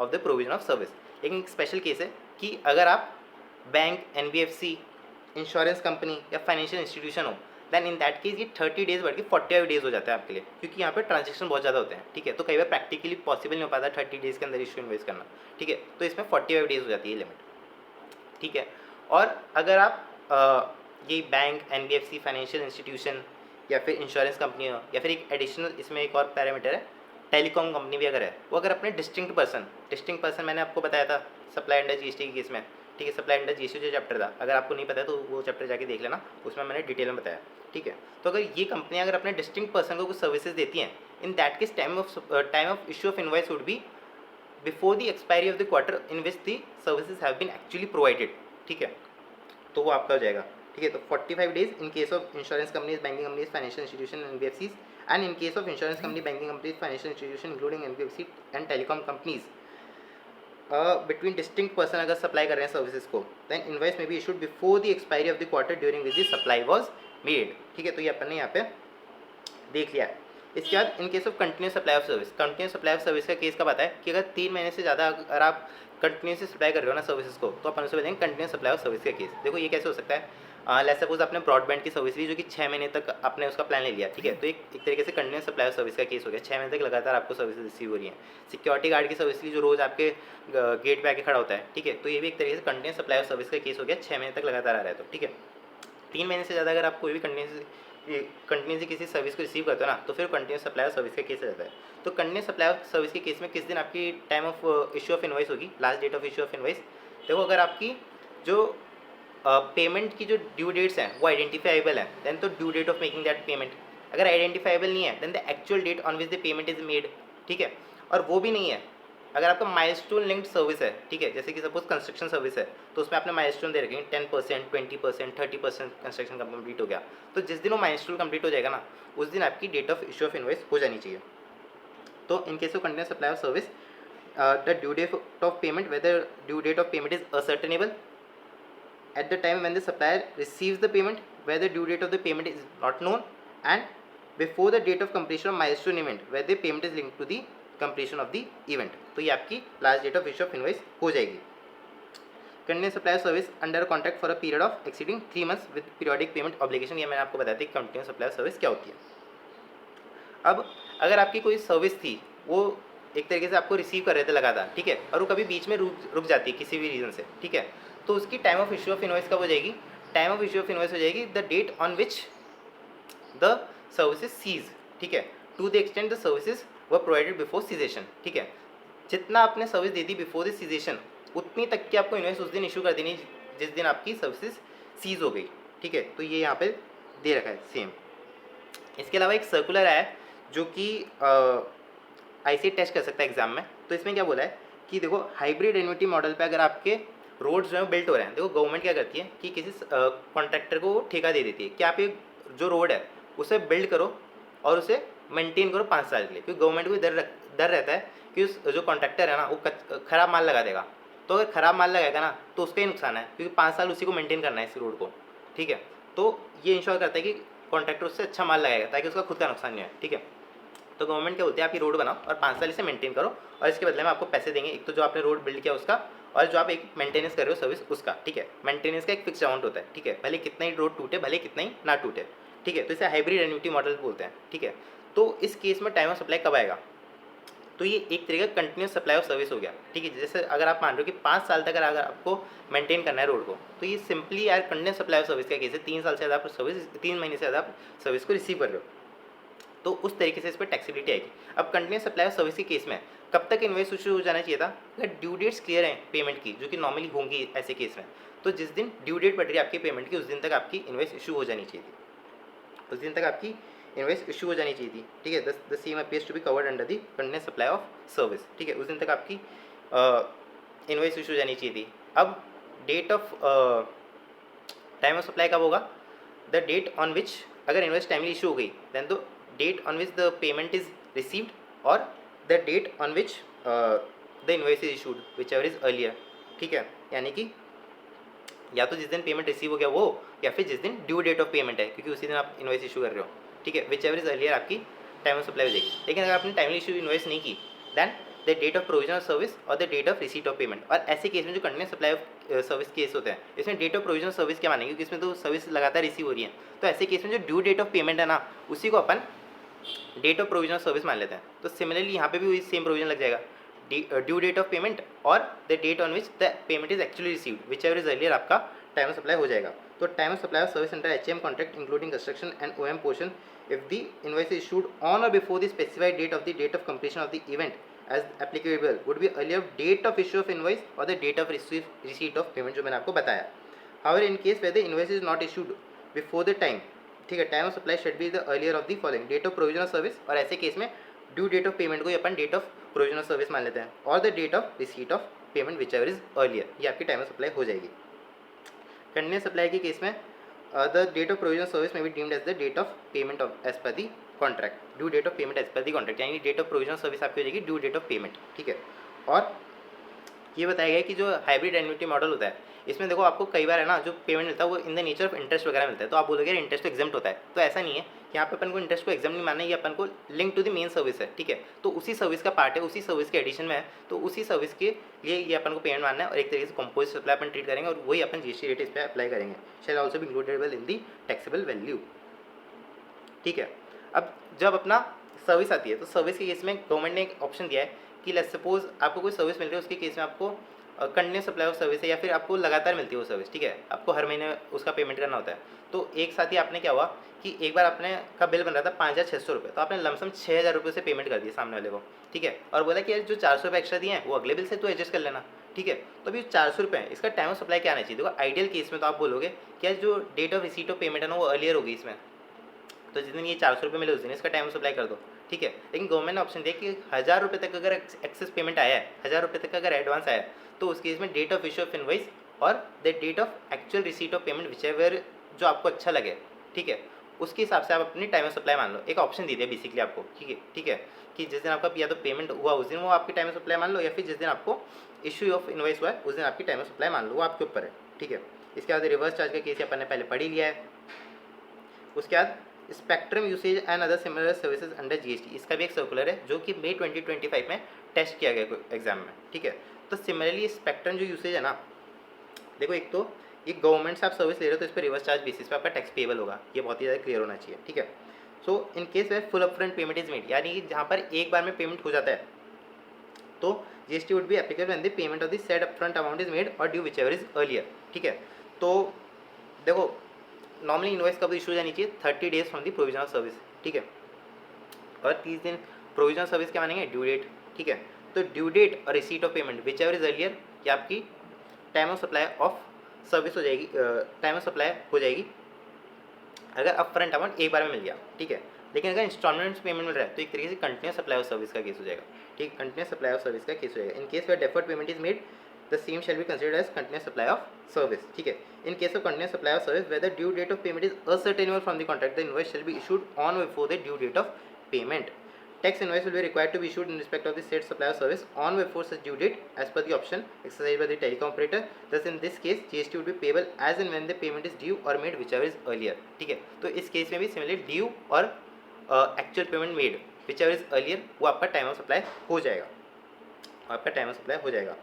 of the provision of service. लेकिन एक स्पेशल केस है कि अगर आप बैंक, NBFC, इंश्योरेंस कंपनी या फाइनेंशियल इंस्टीट्यूशन हो, देन इन दैट केस ये 30 डेज बढ़ के 45 डेज हो जाता है आपके लिए, क्योंकि यहाँ पे ट्रांजेक्शन बहुत ज़्यादा होते हैं, ठीक है। तो कई बार प्रैक्टिकली पॉसिबल नहीं हो पाता 30 डेज के अंदर इशू इन्वेस्ट करना, ठीक है। तो इसमें 45 डेज हो जाती है लिमिट, ठीक है। और अगर आप ये बैंक, NBFC, फाइनेंशियल इंस्टीट्यूशन या फिर इंश्योरेंस कंपनी हो, या फिर एक एडिशनल इसमें एक और पैरामीटर है, टेलीकॉम कंपनी भी अगर है, वो अगर अपने डिस्टिंक्ट पर्सन मैंने आपको बताया था सप्लाई अंडर GST के केस में, ठीक है, सप्लाई अंडर GST जो चैप्टर था, अगर आपको नहीं पता है तो वो चैप्टर जाके देख लेना, उसमें मैंने डिटेल में बताया, ठीक है। तो अगर ये कंपनियां अगर अपने डिस्टिंक्ट पर्सन को कुछ सर्विसेज देती हैं, in that case time of issue of invoice would be before the expiry of the quarter in which the services have been actually provided, ठीक है। तो वो आपका हो जाएगा, ठीक है। तो 45 days in case of insurance companies, banking companies, financial institution, NBFCs, and in case of insurance company, banking companies, financial institution including NBFC and telecom companies, between distinct person अगर सप्लाई कर रहे हैं सर्विसेज को, then invoice may be issued before the expiry of the quarter during which the supply was made, ठीक है। तो ये अपन ने यहाँ पे देख लिया है। इसके बाद इन case of continuous supply of service, continuous supply of service का केस कब आता है कि अगर 3 महीने से ज़्यादा अगर आप कंटिन्यूसली सप्लाई कर रहे हो ना सर्विसेज को, तो अपन उसे बताएंगे कंटिन्यूस सप्लाई ऑफ सर्विस का केस। देखो ये कैसे हो सकता है, लेट्स सपोज आपने ब्रॉडबैंड की सर्विस ली जो कि 6 महीने तक आपने उसका प्लान ले लिया, ठीक है। तो एक तरीके से कंटिन्यूस सप्लाई ऑफ सर्विस का केस हो गया, 6 महीने तक लगातार आपको सर्विस रिसीव हो रही है। सिक्योरिटी गार्ड की सर्विस ली जो रोज़ आपके गेट पे आके खड़ा होता है, ठीक है। तो ये भी एक तरीके से कंटिन्यूस सप्लाई ऑफ सर्विस का केस हो गया, 6 महीने तक लगातार आ रहा है, तो ठीक है। 3 महीने से ज़्यादा अगर आप कोई भी कंटिन्यूसली किसी सर्विस को रिसीव करते हो ना, तो फिर कंटिन्यूस सप्लाई ऑफ सर्विस का केस रहता है। तो कंटिन्यूस सप्लाई ऑफ सर्विस के केस में किस दिन आपकी time of issue of invoice होगी, last date of issue of invoice. देखो अगर आपकी जो पेमेंट की जो ड्यू डेट्स हैं वो आइडेंटिफाइबल हैं, देन तो due date of making that payment. अगर आइडेंटिफाइबल नहीं है, then the actual date on which the payment is made, ठीक है। और वो भी नहीं है अगर आपका माइलस्टोन लिंक्ड सर्विस है, ठीक है, जैसे कि सपोज कंस्ट्रक्शन सर्विस है, तो उसमें आपने माइलस्टोन दे रखे हैं 10%, 20%, 30% कंस्ट्रक्शन कंप्लीट हो गया, तो जिस दिन वो माइलस्टोन कंप्लीट हो जाएगा ना, उस दिन आपकी date of issue of invoice हो जानी चाहिए। तो in case of continuous supply of service, the due date of payment, whether due date of payment is ascertainable at the time when the supplier receives the payment, where the due date of the payment is not known, and before the date of completion of milestone event, where the payment is linked to the completion of the event। तो ये आपकी last date of issue of invoice हो जाएगी। Continuous supply of service under contract for a period of exceeding 3 months with periodic payment obligation, ये मैंने आपको बताया था कंटिन्यूस सप्लाई ऑफ सर्विस क्या होती है। अब अगर आपकी कोई सर्विस थी वो एक तरीके से आपको रिसीव कर रहे थे लगातार, ठीक है, और वो कभी बीच में रुक जाती है किसी भी रीज़न से, ठीक है, तो उसकी time of issue of invoice कब हो जाएगी? Time of issue of invoice हो जाएगी the date on which the services cease, ठीक है, to the extent the services were provided before cessation, ठीक है, जितना आपने सर्विस दे दी बिफोर द सीजेशन उतनी तक की आपको इनवॉइस उस दिन इशू कर देनी जिस दिन आपकी सर्विसेज सीज हो गई, ठीक है, तो ये यहाँ पे दे रखा है सेम। इसके अलावा एक सर्कुलर आया है जो कि आईसी टेस्ट कर सकता है एग्जाम में, तो इसमें क्या बोला है कि देखो हाइब्रिड एन्युटी मॉडल पे अगर आपके रोड्स जो है बिल्ट हो रहे हैं, देखो गवर्नमेंट क्या करती है कि किसी कॉन्ट्रैक्टर को ठेका दे देती है कि आप ये जो रोड है उसे बिल्ड करो और उसे मेंटेन करो 5 साल के लिए, क्योंकि गवर्नमेंट को डर रहता है कि उस जो कॉन्ट्रैक्टर है ना वो ख़राब माल लगा देगा, तो अगर ख़राब माल लगाएगा ना तो उसका ही नुकसान है, क्योंकि 5 साल उसी को मेंटेन करना है इस रोड को, ठीक है, तो ये इंश्योर करता है कि कॉन्ट्रैक्टर उससे अच्छा माल लगाएगा ताकि उसका खुद का नुकसान नहीं है, ठीक है, तो गवर्नमेंट क्या बोलती है आप ये रोड बनाओ और 5 साल इसे मेंटेन करो और इसके बदले में आपको पैसे देंगे, एक तो जो आपने रोड बिल्ड किया उसका और जो आप एक मेंटेनेंस कर रहे हो सर्विस उसका, ठीक है, मेंटेनेंस का एक फिक्स अमाउंट होता है, ठीक है, भले कितना ही रोड टूटे भले कितना ही ना टूटे, ठीक है, तो इसे हाइब्रिड एन्युटी मॉडल बोलते हैं, ठीक है, तो इस केस में टाइम ऑफ सप्लाई कब आएगा? तो ये एक तरीके का कंटिन्यूस सप्लाई ऑफ सर्विस हो गया, ठीक है, जैसे अगर आप मान रहे हो कि 5 साल तक अगर आपको मेंटेन करना है रोड को, तो ये सिंपली यार कंटिन्यूस सप्लाई ऑफ सर्विस का केस है, 3 साल से ज़्यादा आप सर्विस 3 महीने से ज़्यादा आप सर्विस को रिसीव कर रहे हो, तो उस तरीके से इस पर टैक्सेबिलिटी आएगी। अब कंटिन्यूस सप्लाई ऑफ सर्विस के केस में कब तक इन्वॉइस इशू हो जाना चाहिए था? अगर ड्यू डेट्स क्लियर हैं पेमेंट की, जो कि नॉर्मली होंगी ऐसे केस में, तो जिस दिन ड्यू डेट पड़ रही है आपकी पेमेंट की उस दिन तक आपकी इन्वॉइस इशू हो जानी चाहिए थी, उस दिन तक आपकी इन्वॉइस इशू हो जानी चाहिए थी, ठीक है, the same appears to be covered under the continuous supply of service, ठीक है, उस दिन तक आपकी इन्वॉइस इशू हो जानी चाहिए थी। अब date of time of supply कब होगा? द डेट ऑन विच अगर इन्वॉइस टाइमली इशू हो गई then the date on which the payment is received और the date on which the invoice is issued whichever is earlier, ठीक है, यानी कि या तो जिस दिन पेमेंट रिसीव हो गया वो या फिर जिस दिन ड्यू डेट ऑफ पेमेंट है, क्योंकि उसी दिन आप इन्वॉइस इशू कर रहे हो, ठीक है, विच एवर इज अर्लियर आपकी टाइम ऑफ सप्लाई हो जाएगी। लेकिन अगर आपने टाइमली इशू इन्वॉइस नहीं की then the date of provision of service और the date of receipt of payment, और ऐसे केस में जो continuous supply of service case होते हैं इसमें date of provision of service क्या मानेंगे, क्योंकि इसमें तो सर्विस लगातार रिसीव हो रही है, तो ऐसे केस में जो ड्यू डेट ऑफ पेमेंट है ना उसी को अपन date of provision of service मान लेते हैं। तो सिमिलरली यहाँ पे भी वही सेम प्रोविजन लग जाएगा, ड्यू डेट ऑफ पेमेंट और the date on which the payment is actually received whichever is earlier आपका टाइम ऑफ सप्लाई हो जाएगा। तो time of supply of service under HAM contract including construction and OM portion if the invoice is issued on or before the specified date of the date of completion of the event as applicable would be earlier date of issue of invoice or the date of receipt of payment जो मैंने आपको बताया। However in case where the invoice is not issued before the time, ठीक है, time of supply should be the earlier of the following date of provision of service, और ऐसे केस में ड्यू डेट ऑफ पेमेंट को अपन date of provision of service मान लेते हैं, और the date of receipt of payment whichever is earlier, ये आपकी टाइम ऑफ सप्लाई हो जाएगी। कंटिन्यूस सप्लाई के केस में the date of provision of service may be deemed as the date of payment of as per the contract, due date of payment as per the contract, यानी date of provision of service आपकी हो जाएगी due date of payment, ठीक है। और ये बताया गया कि जो हाइब्रिड एन्युटी मॉडल होता है इसमें देखो आपको कई बार है ना जो पेमेंट मिलता है वो in the nature of interest वगैरह मिलता है, तो आप बोलोगे यार इंटरेस्ट तो एग्जाम्प्ट होता है, तो ऐसा नहीं है, यहाँ पे अपन को इंटरेस्ट को एग्जाम नहीं मानना है, ये अपन को link to the main service है, ठीक है, तो उसी सर्विस का पार्ट है, उसी सर्विस के एडिशन में है, तो उसी सर्विस के लिए ये अपन को पेमेंट मानना है, और एक तरीके से कंपोजिट सप्लाई अपन ट्रीट करेंगे और वही अपन GST रेट इस पर अप्लाई करेंगे, shall also be includable in the taxable value, ठीक है। अब जब अपना सर्विस आती है तो सर्विस के केस में गवर्नमेंट ने एक ऑप्शन दिया है कि लेट्स सपोज आपको कोई सर्विस मिल रही है, उसके केस में आपको कंटिन्यूस सप्लाई ऑफ सर्विस है या फिर आपको लगातार मिलती है वो सर्विस, ठीक है, आपको हर महीने उसका पेमेंट करना होता है, तो एक साथ ही आपने क्या हुआ कि एक बार आपने का बिल बन रहा था 5,600 रुपये, तो आपने लमसम 6,000 रुपये से पेमेंट कर दिया सामने वाले को, ठीक है, और बोला कि यार जो 400 रुपये एक्स्ट्रा दिए हैं वो अगले बिल से तो एडजस्ट कर लेना, ठीक है, तो अभी 400 रुपये है, इसका टाइम ऑफ सप्लाई क्या आना चाहिए? देखो आइडियल केस में तो आप बोलोगे कि यार जो date of receipt of payment है ना वो अर्लियर होगी इसमें, तो जिस दिन ये 400 रुपये मिले उस दिन इसका टाइम ऑफ सप्लाई कर दो, ठीक है, लेकिन गवर्नमेंट ने ऑप्शन दिया कि 1,000 रुपये तक अगर एक्सेस पेमेंट आया है, 1,000 रुपये तक अगर एडवांस आया है, तो उस केस में date of issue of invoice और the date of actual receipt of payment whichever जो आपको अच्छा लगे, ठीक है, उसके हिसाब से आप अपनी टाइम ऑफ सप्लाई मान लो। एक ऑप्शन दे दिया बेसिकली आपको, ठीक है, कि जिस दिन आपका या तो पेमेंट हुआ उस दिन वो आपकी टाइम ऑफ सप्लाई मान लो, या फिर जिस दिन आपको इशू ऑफ इनवॉइस हुआ है उस दिन आपकी टाइम ऑफ सप्लाई मान लो, वो आपके ऊपर है, ठीक है। इसके बाद रिवर्स चार्ज का केस अपन ने पहले पढ़ ही लिया है। उसके बाद spectrum usage and other similar services under GST, इसका भी एक सर्कुलर है जो कि मई 2025 में टेस्ट किया गया एग्जाम में, ठीक है। तो सिमिलरली स्पेक्ट्रम जो यूसेज है ना, देखो एक तो ये गवर्नमेंट से आप सर्विस ले रहे हो तो इस पर रिवर्स चार्ज बेसिस पे आपका टैक्स पेबल होगा, ये बहुत ही ज़्यादा क्लियर होना चाहिए, ठीक है। So in case where full upfront payment is made, यानी कि जहाँ पर एक बार में पेमेंट हो जाता है, तो GST would be applicable when the payment of the said upfront amount is made और due whichever is earlier. ठीक है, तो देखो नॉर्मली इनवॉइस कब इशू जानी चाहिए, 30 days from the provision of service. ठीक है, और 30 दिन प्रोविजन ऑफ सर्विस क्या मानेंगे, ड्यू डेट। ठीक है, तो ड्यू डेट और receipt of payment whichever is earlier, ये आपकी time of supply of service हो जाएगी, टाइम ऑफ सप्लाई हो जाएगी अगर अपफ्रंट अमाउंट एक बार में मिल गया। ठीक है, लेकिन अगर इंस्टॉलमेंट्स पेमेंट मिल रहा है तो एक तरीके से कंटिन्यूस सप्लाई ऑफ सर्विस का केस हो जाएगा। ठीक, कंटिन्यूस सप्लाई ऑफ सर्विस का केस हो जाएगा। In case where deferred payment is made the same shall be considered as continuous supply of service. ठीक है, in case of continuous supply of service where the due date of payment is ascertainable from the contract, the invoice shall be issued on before the due date of payment. Tax invoice will be required to be issued in respect of the said supply of service on before such due date as per the option exercised by the telecom operator. Thus in this case GST would be payable as and when the payment is due or made whichever is earlier. ठीक है, तो इस केस में भी सिमिलरली ड्यू और actual payment made whichever is earlier वो आपका टाइम ऑफ सप्लाई हो जाएगा, आपका टाइम ऑफ सप्लाई हो जाएगा।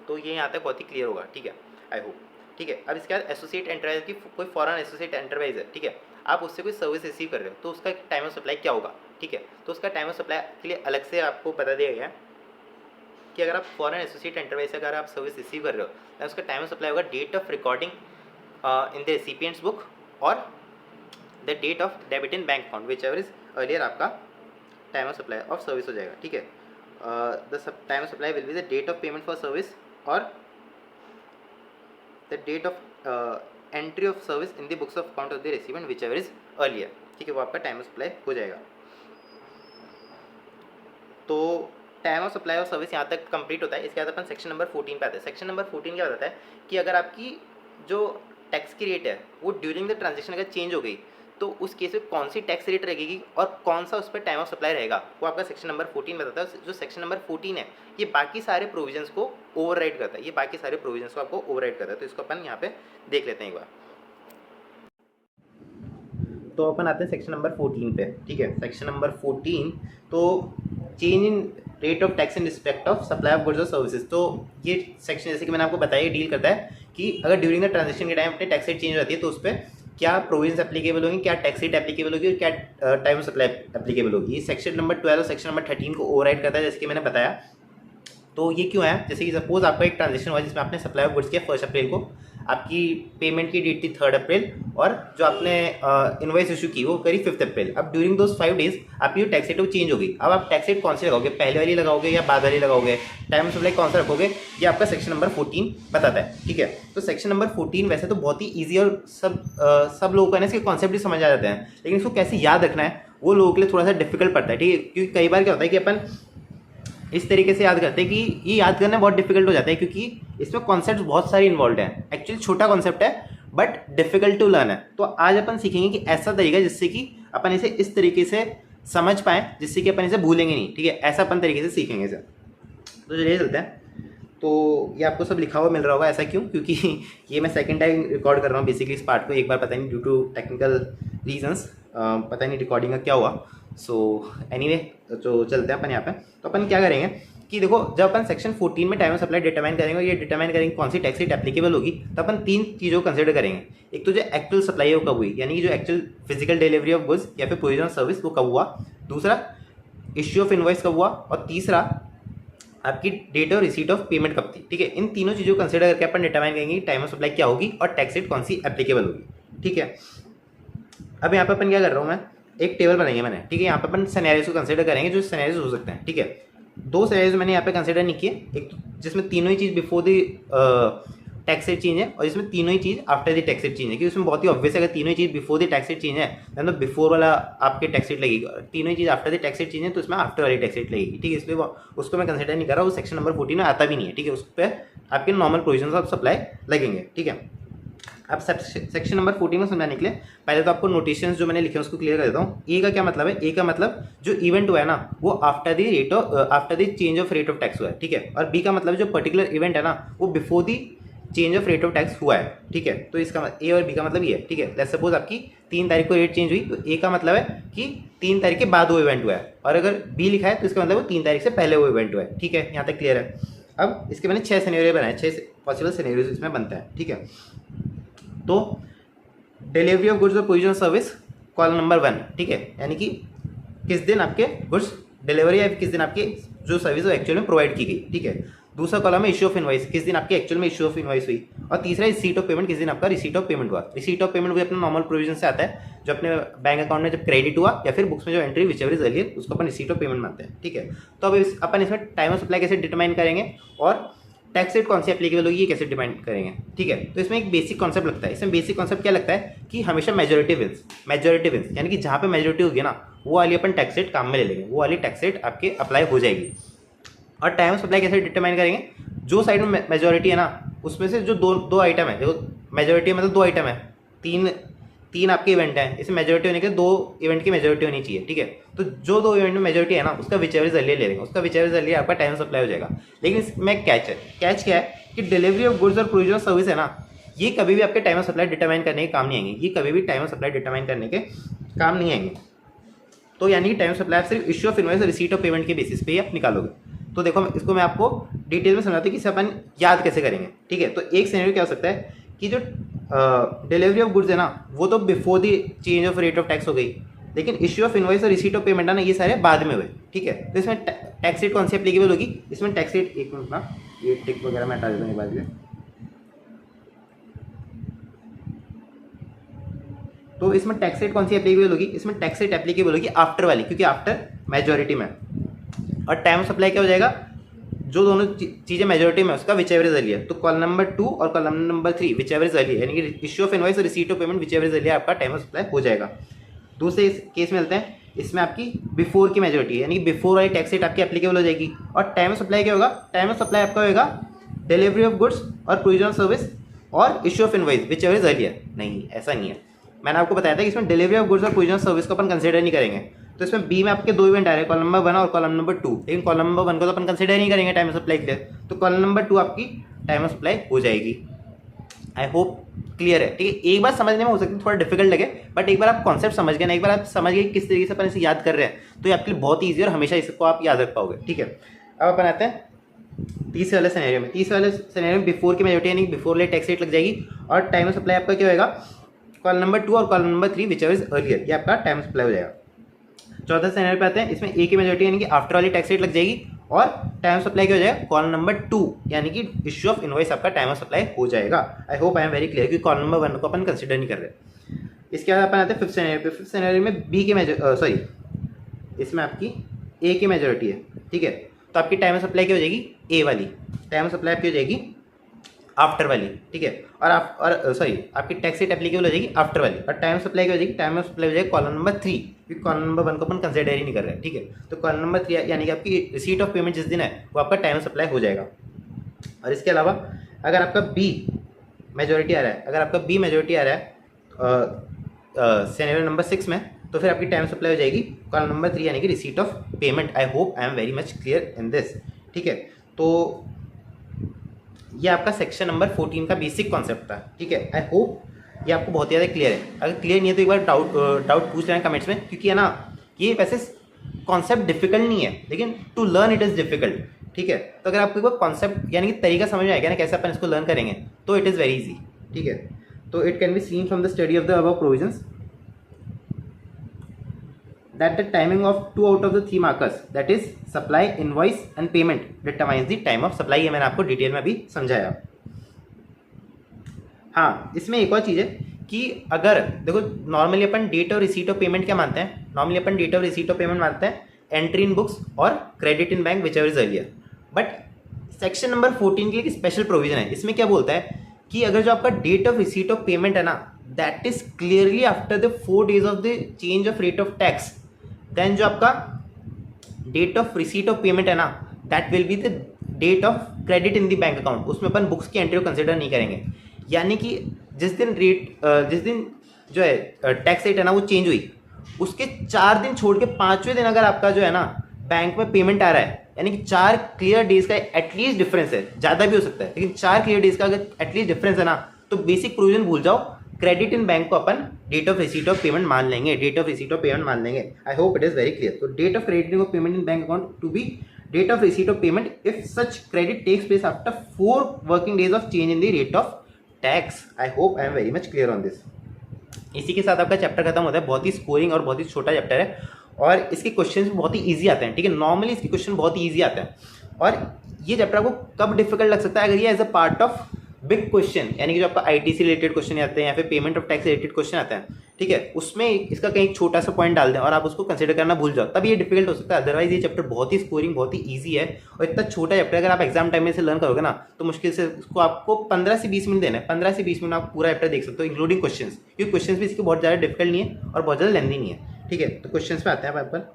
तो ये यहाँ तक बहुत ही क्लियर होगा। ठीक है, आई होप। ठीक है, अब इसके बाद एसोसिएट एंटरप्राइज की कोई फॉरेन एसोसिएट एंटरप्राइज है, ठीक है, आप उससे कोई सर्विस रिसीव कर रहे हो तो उसका टाइम ऑफ सप्लाई क्या होगा। ठीक है, तो उसका टाइम ऑफ सप्लाई के लिए अलग से आपको बता दिया गया है कि अगर आप फॉरेन एसोसिएट एंटरप्राइज से अगर आप सर्विस रिसीव कर रहे हो तो उसका टाइम ऑफ सप्लाई होगा date of recording in the recipient's book और the date of debit in bank account whichever is earlier, आपका time of supply of service हो जाएगा। ठीक है, the time of supply will be the date of payment for service और the date of entry of service in the books of account of the recipient whichever is earlier. ठीक है, वो आपका टाइम ऑफ सप्लाई हो जाएगा। तो time of supply of service यहाँ तक कंप्लीट होता है। इसके बाद अपन सेक्शन नंबर 14 पे आते हैं। सेक्शन नंबर 14 क्या बताता है कि अगर आपकी जो टैक्स की रेट है वो ड्यूरिंग द ट्रांजेक्शन अगर चेंज हो गई तो उस केस में कौन सी टैक्स रेट रहेगी और कौन सा उस पर टाइम ऑफ सप्लाई रहेगा, वो आपका सेक्शन नंबर 14 बताता है। जो सेक्शन नंबर 14 है ये बाकी सारे प्रोविजंस को ओवरराइड करता है, ये बाकी सारे प्रोविजंस को आपको ओवरराइड करता है। तो इसको अपन यहाँ पे देख लेते हैं एक बार। तो अपन आते हैं सेक्शन नंबर 14 पे। ठीक है, सेक्शन नंबर 14 तो change in rate of tax in respect of supply of goods और सर्विसेज। तो ये सेक्शन जैसे कि मैंने आपको बताया डील करता है कि अगर ड्यूरिंग द ट्रांजेक्शन के टाइम अपनी टैक्स रेट चेंज हो जाती है तो उस पर क्या प्रोविजंस एप्लीकेबल होंगी, क्या टैक्स रेट एप्लीकेबल होगी और क्या टाइम ऑफ सप्लाई एप्लीकेबल होगी। ये सेक्शन नंबर 12 और सेक्शन नंबर 13 को ओवरराइड करता है जैसे कि मैंने बताया। तो ये क्यों है, जैसे कि सपोज आपका एक ट्रांजेक्शन हुआ जिसमें आपने सप्लाई ऑफ गुड्स किया 1 अप्रैल को, आपकी पेमेंट की डेट थी 3 अप्रैल और जो आपने इनवॉइस इशू की वो करी 5 अप्रैल। अब ड्यूरिंग दोज 5 डेज आपकी जो टैक्स रेट वो चेंज होगी। अब आप टैक्स रेट कौन सी लगाओगे, पहले वाली लगाओगे या बाद वाली लगाओगे, टाइम ऑफ सप्लाई कौन सा रखोगे, ये आपका सेक्शन नंबर 14 बताता है। ठीक है, तो सेक्शन नंबर 14 वैसे तो बहुत ही ईजी और सब लोगों को ना इसके कॉन्सेप्ट भी समझ आ जाते हैं, लेकिन इसको कैसे याद रखना है वो लोगों के लिए थोड़ा सा डिफिकल्ट पड़ता है। ठीक है, क्योंकि कई बार क्या होता है कि अपन इस तरीके से याद करते हैं कि ये याद करना बहुत डिफिकल्ट हो जाता है क्योंकि इसमें कॉन्सेप्ट बहुत सारे इन्वॉल्व हैं। एक्चुअली छोटा कॉन्सेप्ट है बट डिफिकल्ट टू लर्न है। तो आज अपन सीखेंगे कि ऐसा तरीका जिससे कि अपन इसे इस तरीके से समझ पाएँ जिससे कि अपन इसे भूलेंगे नहीं। ठीक है, ऐसा अपन तरीके से सीखेंगे इसे। तो चलिए चलते हैं। तो ये आपको सब लिखा हुआ मिल रहा होगा, ऐसा क्यों, क्योंकि ये मैं सेकंड टाइम रिकॉर्ड कर रहा हूँ बेसिकली इस पार्ट को। एक बार पता नहीं ड्यू टू टेक्निकल रीजंस पता नहीं रिकॉर्डिंग का क्या हुआ। सो एनीवे तो चलते हैं अपन यहाँ पे। तो अपन क्या करेंगे कि देखो जब अपन सेक्शन 14 में टाइम ऑफ सप्लाई डिटरमाइन करेंगे और ये डिटरमाइन करेंगे कौन सी टैक्स रेट एप्लीकेबल होगी, तो अपन 3 चीज़ों को कंसिडर करेंगे। एक तो जो एक्चुअल सप्लाई है वो कब हुई, यानी कि जो actual physical delivery of goods या फिर प्रोविजन ऑफ सर्विस वो कब हुआ, दूसरा इश्यू ऑफ इनवॉइस कब हुआ और तीसरा आपकी डेट और रिसीट ऑफ पेमेंट कब थी। ठीक है, इन तीनों चीज़ों को कंसिडर करके अपन डिटरमाइन करेंगे टाइम ऑफ सप्लाई क्या होगी और टैक्स रेट कौन सी एप्लीकेबल होगी। ठीक है, अब यहाँ पे अपन क्या कर रहा हूँ, मैं एक टेबल बनाएंगे मैंने। ठीक है, यहाँ पे अपन सिनेरियोज को कंसिडर करेंगे जो सिनेरियोज हो सकते हैं। ठीक है, 2 सिनेरियोज मैंने यहाँ पे कंसिडर नहीं किए, एक जिसमें तीनों ही चीज़ before the tax rate change है और इसमें तीनों ही चीज़ after the tax rate change है। क्योंकि उसमें बहुत ही ऑब्वियस है अगर तीनों ही चीज़ before the tax rate change है तो बिफोर वाला आपके टैक्स रेट लगेगी, तीनों ही चीज़ after the tax rate change है तो उसमें आफ्टर वाली टैक्स रेट लगेगी। ठीक है, इसलिए उसको मैं कंसिडर नहीं कर रहा, वो सेक्शन नंबर 14 में आता भी नहीं है। ठीक है, उस पर आपके नॉर्मल प्रोविजन ऑफ सप्लाई लगेंगे। ठीक है, अब सेक्शन नंबर 14 में समझाने के लिए पहले तो आपको नोटेशंस जो मैंने लिखे हैं उसको क्लियर कर देता हूँ। ए का क्या मतलब है, ए का मतलब जो इवेंट हुआ है ना वो after the change of rate of tax हुआ है। ठीक है, और बी का मतलब जो पर्टिकुलर इवेंट है ना वो before the change of rate of tax हुआ है। ठीक है, तो इसका ए और बी का मतलब ये है। ठीक है, लेट्स सपोज आपकी 3 तारीख को रेट चेंज हुई तो ए का मतलब है कि 3 तारीख के बाद वो इवेंट हुआ है, और अगर बी लिखा है तो इसका मतलब वो 3 तारीख से पहले वो इवेंट हुआ है। ठीक है, यहाँ तक क्लियर है। अब इसके मैंने 6 सिनेरियो बनाए, 6 पॉसिबल सिनेरियोज इसमें बनता है। ठीक है, तो डिलीवरी ऑफ गुड्स और provision of service column number 1, ठीक है, यानी कि किस दिन आपके गुड्स डिलीवरी या किस दिन आपकी जो सर्विस वो एक्चुअल में प्रोवाइड की गई, ठीक है। दूसरा कॉलम है इश्यू ऑफ इनवॉइस, किस दिन आपके एक्चुअल में इश्यू ऑफ इनवॉइस हुई। और तीसरा रिसीट ऑफ पेमेंट, किस दिन आपका रिसीट ऑफ पेमेंट हुआ। रिसीट ऑफ पेमेंट भी अपना नॉर्मल प्रोविजन से आता है, जो अपने बैंक अकाउंट में जब क्रेडिट हुआ या फिर बुक्स में जो एंट्री विचएवर इज अर्लियर उसको अपन रिसीट ऑफ पेमेंट मानते हैं, ठीक है। तो अब अपन इसमें टाइम ऑफ सप्लाई कैसे डिटरमाइन करेंगे और टैक्स रेट कौन सी एप्लीकेबल होगी ये कैसे डिमांड करेंगे, ठीक है। तो इसमें एक बेसिक कॉन्सेप्ट लगता है। इसमें बेसिक कॉन्सेप्ट क्या लगता है कि हमेशा मेजोरिटी विंस, यानी कि जहाँ पे मेजोरिटी होगी ना वो वाली अपन टैक्स रेट काम में ले लेंगे, वो वाली टैक्स रेट आपके अप्लाई हो जाएगी। और टाइम ऑफ सप्लाई कैसे डिटरमाइन करेंगे, जो साइड में मेजोरिटी है ना उसमें से जो दो आइटम है, जो मेजोरिटी मतलब 2 आइटम है, तीन आपके इवेंट है, इसमें मेजोरिटी होने के 2 इवेंट की मेजोरिटी होनी चाहिए, ठीक है। तो जो 2 इवेंट में मेजोरिटी है ना उसका विचएवर इज अर्लियर ले लेंगे, उसका विचएवर इज अर्लियर आपका टाइम ऑफ सप्लाई हो जाएगा। लेकिन इसमें कैच है, कैच क्या है कि डिलीवरी ऑफ गुड्स और प्रोविजन सर्विस है ना, ये कभी भी आपके टाइम ऑफ सप्लाई डिटरमाइन करने के काम नहीं आएंगे, ये कभी भी टाइम ऑफ सप्लाई डिटरमाइन करने के काम नहीं आएंगे। तो यानी कि टाइम ऑफ सप्लाई सिर्फ इश्यू ऑफ इनवॉइस और रिसीट ऑफ पेमेंट के बेसिस पे ही आप निकालोगे। तो देखो इसको मैं आपको डिटेल में समझाता हूँ कि इसे अपन याद कैसे करेंगे, ठीक है। तो एक सिनेरियो क्या हो सकता है कि जो डिलीवरी ऑफ गुड्स है ना वो तो before the change of rate of tax हो गई, लेकिन इश्यू ऑफ इनवॉइस और रिसीट ऑफ पेमेंट है ना ये सारे बाद में हुए, ठीक है। तो इसमें टैक्स रेट कौन सी एप्लीकेबल होगी, इसमें टैक्स रेट, एक मिनट ना ये टिक वगैरह मैं हटा देता हूँ बाद में। तो इसमें टैक्स रेट कौन सी एप्लीकेबल होगी, इसमें टैक्स रेट एप्लीकेबल होगी आफ्टर वाली, क्योंकि आफ्टर मेजोरिटी में। और टाइम ऑफ सप्लाई क्या हो जाएगा, जो दोनों चीज़ें मेजोरिटी में उसका विचएवर इज अर्लियर। तो कॉलम नंबर 2 और column number 3 whichever is earlier, यानी कि इश्यू ऑफ इनवॉइस और receipt of payment whichever is earlier आपका टाइम ऑफ सप्लाई हो जाएगा। दूसरे केस में मिलते हैं, इसमें आपकी बिफोर की मेजोरिटी यानी कि बिफोर वाली टैक्स रेट आपकी एप्लीकेबल हो जाएगी। और टाइम ऑफ सप्लाई क्या होगा, टाइम ऑफ सप्लाई आपका होगा डिलीवरी ऑफ गुड्स और प्रोविजन सर्विस और issue of invoice whichever is earlier. नहीं, ऐसा नहीं है, मैंने आपको बताया था कि इसमें डिलीवरी ऑफ गुड्स और प्रोविजन सर्विस को अपन कंसिडर नहीं करेंगे। तो इसमें बी में आपके 2 इवेंट आ रहे हैं, कॉलम नंबर 1 और कॉलम नंबर 2, लेकिन कॉलम नंबर 1 को तो अपन कंसिडर नहीं करेंगे टाइम ऑफ सप्लाई के लिए। तो कॉलम नंबर 2 आपकी टाइम ऑफ सप्लाई हो जाएगी। आई होप क्लियर है, ठीक है। एक बार समझने में हो सकता है थोड़ा डिफिकल्ट लगे, बट एक बार आप कॉन्सेप्ट समझ गए ना, एक बार आप समझ गए किस तरीके से अपन इसे याद कर रहे हैं, तो ये आपके लिए बहुत ईजी और हमेशा इसको आप याद रख पाओगे, ठीक है। अब अपन आते हैं तीसरे वाले सिनेरियो में। तीसरे वाले सिनेरियो में बिफोर की मेजोरिटी यानी बिफोर वाली टैक्स रेट लग जाएगी और टाइम ऑफ सप्लाई आपका क्या होगा, कॉलम नंबर 2 और column number 3 whichever is earlier, ये आपका टाइम ऑफ सप्लाई हो जाएगा। चौथा सिनेरियो पे आते हैं, इसमें ए की मेजोरिटी यानी कि आफ्टर वाली टैक्स रेट लग जाएगी और टाइम ऑफ सप्लाई क्या हो जाएगा, कॉलम नंबर 2 यानी कि इश्यू ऑफ इनवॉइस आपका टाइम ऑफ सप्लाई हो जाएगा। आई hope I am very clear, क्योंकि कॉलम नंबर 1 को अपन कंसिडर नहीं कर रहे। इसके बाद अपन आते हैं फिफ्थ सिनेरियो पे। फिफ्थ सिनेरियो में बी की इसमें आपकी ए की मेजोरिटी है, ठीक है। तो आपकी टाइम ऑफ सप्लाई क्या हो जाएगी, ए वाली टाइम ऑफ सप्लाई आपकी हो जाएगी आफ्टर वाली, ठीक है। और आपकी टैक्स रेट एप्लीकेबल हो जाएगी आफ्टर वाली। और टाइम ऑफ सप्लाई क्या हो जाएगी, टाइम ऑफ सप्लाई हो जाएगी कॉलम नंबर 3, क्योंकि कॉलम नंबर 1 को अपन कंसिडर ही नहीं कर रहे हैं, ठीक है। तो कॉलम नंबर 3 यानी कि आपकी रिसीट ऑफ पेमेंट जिस दिन है वो आपका टाइम ऑफ सप्लाई हो जाएगा। और इसके अलावा अगर आपका बी मेजोरिटी आ रहा है, सिनेरियो नंबर 6 में, तो फिर आपकी टाइम सप्लाई हो जाएगी कॉलम नंबर 3 यानी कि receipt of payment. I hope I am very much clear in this, ठीक है। तो ये आपका सेक्शन नंबर 14 का बेसिक कॉन्सेप्ट था, ठीक है। आई होप ये आपको बहुत ज़्यादा क्लियर है। अगर क्लियर नहीं है तो एक बार डाउट पूछ लेना कमेंट्स में, क्योंकि है ना ये वैसे कॉन्सेप्ट डिफिकल्ट नहीं है, लेकिन to learn it is difficult, ठीक है। तो अगर आपको एक बार कॉन्सेप्ट यानी कि तरीका समझ में आएगा ना कैसे अपन इसको लर्न करेंगे, तो इट इज़ वेरी इजी, ठीक है। तो it can be seen from the study of the above provisions that the timing of 2 out of the 3 markers, that is supply, invoice and payment, determines the time of supply। ये मैंने आपको डिटेल में भी समझाया। हाँ, इसमें एक और चीज़ है कि अगर देखो नॉर्मली अपन डेट और रिसीट ऑफ पेमेंट क्या मानते हैं, नॉर्मली अपन डेट और रिसीट ऑफ पेमेंट मानते हैं एंट्री इन बुक्स और credit in bank whichever is earlier. But section number 14 के लिए स्पेशल प्रोविजन है। इसमें क्या बोलता है कि अगर जो आपका date of receipt of payment है ना, that is clearly after the 4 days of the change of rate of tax, then जो आपका date of receipt of payment है ना, that will be the date of credit in the bank account. उसमें अपन बुक्स की एंट्री को कंसिडर नहीं करेंगे। यानी कि जिस दिन जो है टैक्स रेट है ना वो चेंज हुई, उसके 4 दिन छोड़ के 5वें दिन अगर आपका जो है ना बैंक में पेमेंट आ रहा है, यानी कि 4 क्लियर डेज का एटलीस्ट डिफरेंस है, ज़्यादा भी हो सकता है, लेकिन 4 क्लियर डेज का अगर एटलीस्ट डिफरेंस है ना, तो बेसिक प्रोविजन भूल जाओ, क्रेडिट इन बैंक को अपन date of receipt of payment मान लेंगे, I hope it is very clear. तो date of credit of payment in bank account to be date of receipt of payment if such credit takes place after 4 working days of change in the rate of tax. I hope I am very much clear on this. इसी के साथ आपका चैप्टर खत्म होता है। बहुत ही स्कोरिंग और बहुत ही छोटा चैप्टर है और इसके क्वेश्चंस बहुत ही इजी आते हैं, ठीक है। नॉर्मली इसके क्वेश्चन बहुत ही ईजी आते हैं और ये चैप्टर आपको कब डिफिकल्ट लग सकता है, अगर ये as a part of big question, यानी कि जो आपका आईटीसी रिलेटेड क्वेश्चन आते हैं या फिर payment of tax related question आते हैं, ठीक है, उसमें इसका कहीं छोटा सा पॉइंट डाल दें और आप उसको कंसिडर करना भूल जाओ, तब ये डिफिकल्ट हो सकता है। अदरवाइज ये चैप्टर बहुत ही स्कोरिंग, बहुत ही ईजी है और इतना छोटा चैप्टर अगर आप एग्जाम टाइम में से लर्न करोगे ना तो मुश्किल से उसको आपको 15 से 20 मिनट देना है। 15 से 20 मिनट आप पूरा चैप्टर देख सकते हो इंक्लूडिंग क्वेश्चन, क्योंकि क्वेश्चन भी इसके बहुत ज़्यादा डिफिकल्ट नहीं है और बहुत ज़्यादा लेंदी नहीं है, ठीक है। तो क्वेश्चन पे आते हैं अपन।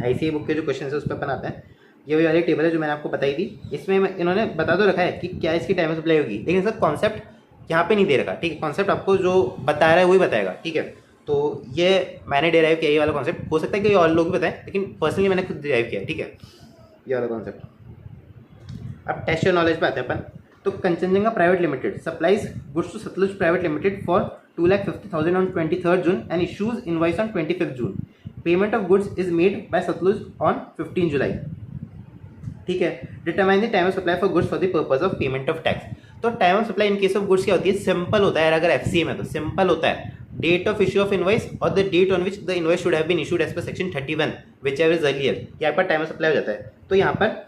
आईसीए बुक के जो क्वेश्चन है उस पर अपन आते हैं। ये वही वाली टेबल है जो मैंने आपको बताई थी। इसमें इन्होंने बता तो रखा है कि क्या इसकी टाइम सप्लाई होगी, लेकिन इसका कॉन्सेप्ट यहाँ पे नहीं दे रखा, ठीक है। कॉन्सेप्ट आपको जो बता रहा है वही बताएगा, ठीक है। तो ये मैंने डिराइव किया ये वाला कॉन्सेप्ट, हो सकता है कि और लोग भी बताएं, लेकिन पर्सनली मैंने खुद डिराइव किया, ठीक है, ये वाला कॉन्सेप्ट। अब टेस्ट योर नॉलेज पे आते हैं अपन। तो Kanchenjunga private limited supplies goods to Sutlej private limited for 2,50,000 on 23rd June and issues invoice on 25th June। Payment of goods is made by Sutlej on 15 July, ठीक है। Determine the time of supply for goods for the purpose of payment of tax. तो time of supply in case of goods क्या होती है, सिंपल होता है। अगर एफसीए में तो सिंपल होता है, date of issue of invoice और the date on which the invoice should have been issued as per section 31 whichever is earlier, ये आपका टाइम ऑफ सप्लाई हो जाता है। तो यहाँ पर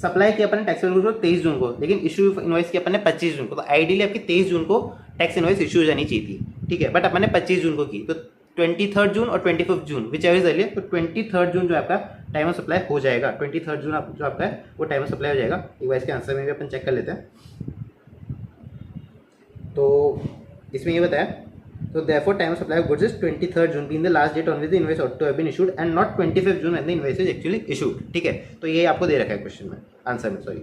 सप्लाई किया अपन ने टैक्स इनवॉइस को 23 जून को, लेकिन इशू इनवॉइस किया अपन ने 25 जून को। तो आइडियली आपकी 23 जून को टैक्स इनवॉइस इशू हो जानी चाहिए थी, ठीक है, बट अपन ने 25 जून को की। तो 23rd जून और 25th June which ever is earlier, तो 23rd जून जो आपका टाइम ऑफ सप्लाई हो जाएगा। 23rd जून जो आपका है वो टाइम ऑफ सप्लाई हो जाएगा। एक बार इसके आंसर में भी अपन चेक कर लेते हैं। तो इसमें ये बताया, तो therefore time of supply of goods is 23rd June being the last date on which the invoice ought to have been issued and not 25th June when the invoice is actually issued, ठीक है। तो ये आपको दे रखा है क्वेश्चन में, आंसर में, सॉरी।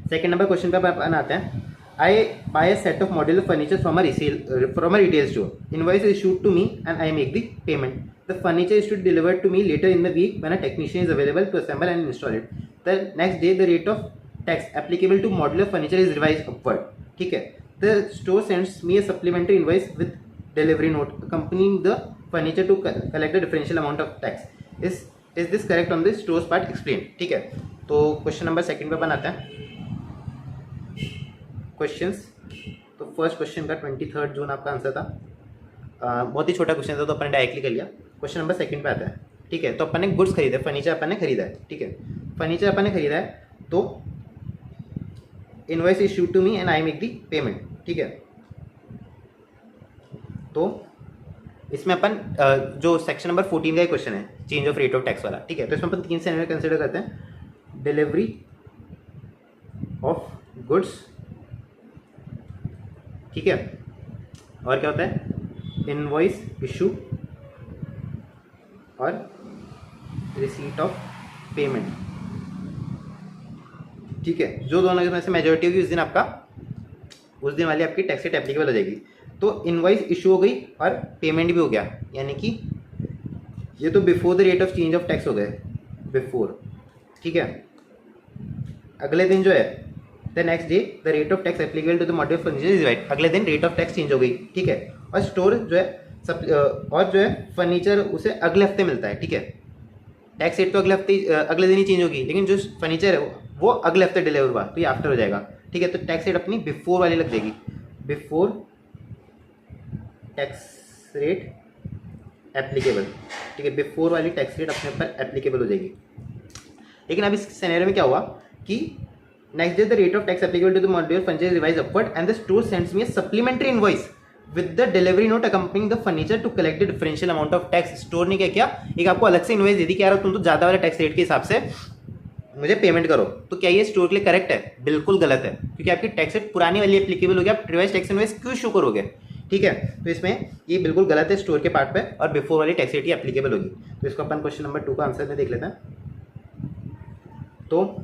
सेकंड नंबर क्वेश्चन पे अपन आते हैं। I buy a set of modular furniture from a retail store. Invoice is issued to me and I make the payment. The furniture is to be delivered to me later in the week when a technician is available to assemble and install it. The next day the rate of tax applicable to modular furniture is revised upward, ठीक है। The store sends me a supplementary invoice with delivery note accompanying the furniture to collect the differential amount of tax. Is this correct on the store's part? Explain, ठीक है। तो क्वेश्चन नंबर सेकंड पे अपन आते हैं क्वेश्चंस। तो फर्स्ट क्वेश्चन का 23rd जून आपका आंसर था। बहुत ही छोटा क्वेश्चन था तो अपन ने डायरेक्टली कर लिया। क्वेश्चन नंबर सेकंड पे आता है, ठीक है। तो अपन ने गुड्स खरीदा, फर्नीचर अपन ने खरीदा है, ठीक है। फर्नीचर अपन ने खरीदा है तो invoice issue to me and I make the payment, ठीक है। तो इसमें अपन जो सेक्शन नंबर 14 का क्वेश्चन है change of rate of tax वाला, ठीक है। तो इसमें अपन 3 सिनेरियो कंसिडर करते हैं। डिलीवरी ऑफ गुड्स, ठीक है, और क्या होता है, इनवॉइस इशू और रिसीट ऑफ पेमेंट, ठीक है। जो दोनों में से मेजोरिटी होगी उस दिन वाली आपकी टैक्स रेट एप्लीकेबल हो जाएगी। तो इनवॉइस इशू हो गई और पेमेंट भी हो गया, यानी कि ये तो before the rate of change of tax हो गए, बिफोर, ठीक है। अगले दिन जो है the next day the rate of tax applicable to the module furniture is right, अगले दिन रेट ऑफ टैक्स चेंज हो गई, ठीक है। और स्टोर जो है और जो है फर्नीचर उसे अगले हफ्ते मिलता है, ठीक है। टैक्स रेट तो अगले दिन ही चेंज होगी, लेकिन जो फर्नीचर है वो अगले हफ्ते डिलीवर हुआ तो ये आफ्टर हो जाएगा, ठीक है। तो टैक्स रेट अपनी बिफोर वाली लग जाएगी, बिफोर टैक्स रेट एप्लीकेबल, ठीक है। बिफोर वाली टैक्स रेट अपने ऊपर एप्लीकेबल हो जाएगी। लेकिन अब इस सिनेरियो में क्या हुआ कि next day the rate of tax applicable to the modular furniture is revised upward and the store sends me a supplementary invoice with the delivery note accompanying the furniture to collect the differential amount of tax. Store ने क्या किया, एक आपको अलग से इनवॉइस दे दी कि यार तुम तो ज़्यादा वाले टैक्स रेट के हिसाब से मुझे पेमेंट करो। तो क्या ये स्टोर के लिए करेक्ट है? बिल्कुल गलत है, क्योंकि आपकी टैक्स रेट पुरानी वाली एप्लीकेबल हो गया, आप रिवाइज टैक्स इनवॉइस क्यों इशू करोगे, ठीक है। तो इसमें ये बिल्कुल गलत है स्टोर के पार्ट पे, और बिफोर वाली टैक्स रेट ही एप्लीकेबल होगी। तो इसको अपन क्वेश्चन नंबर 2 का आंसर में देख लेते हैं। तो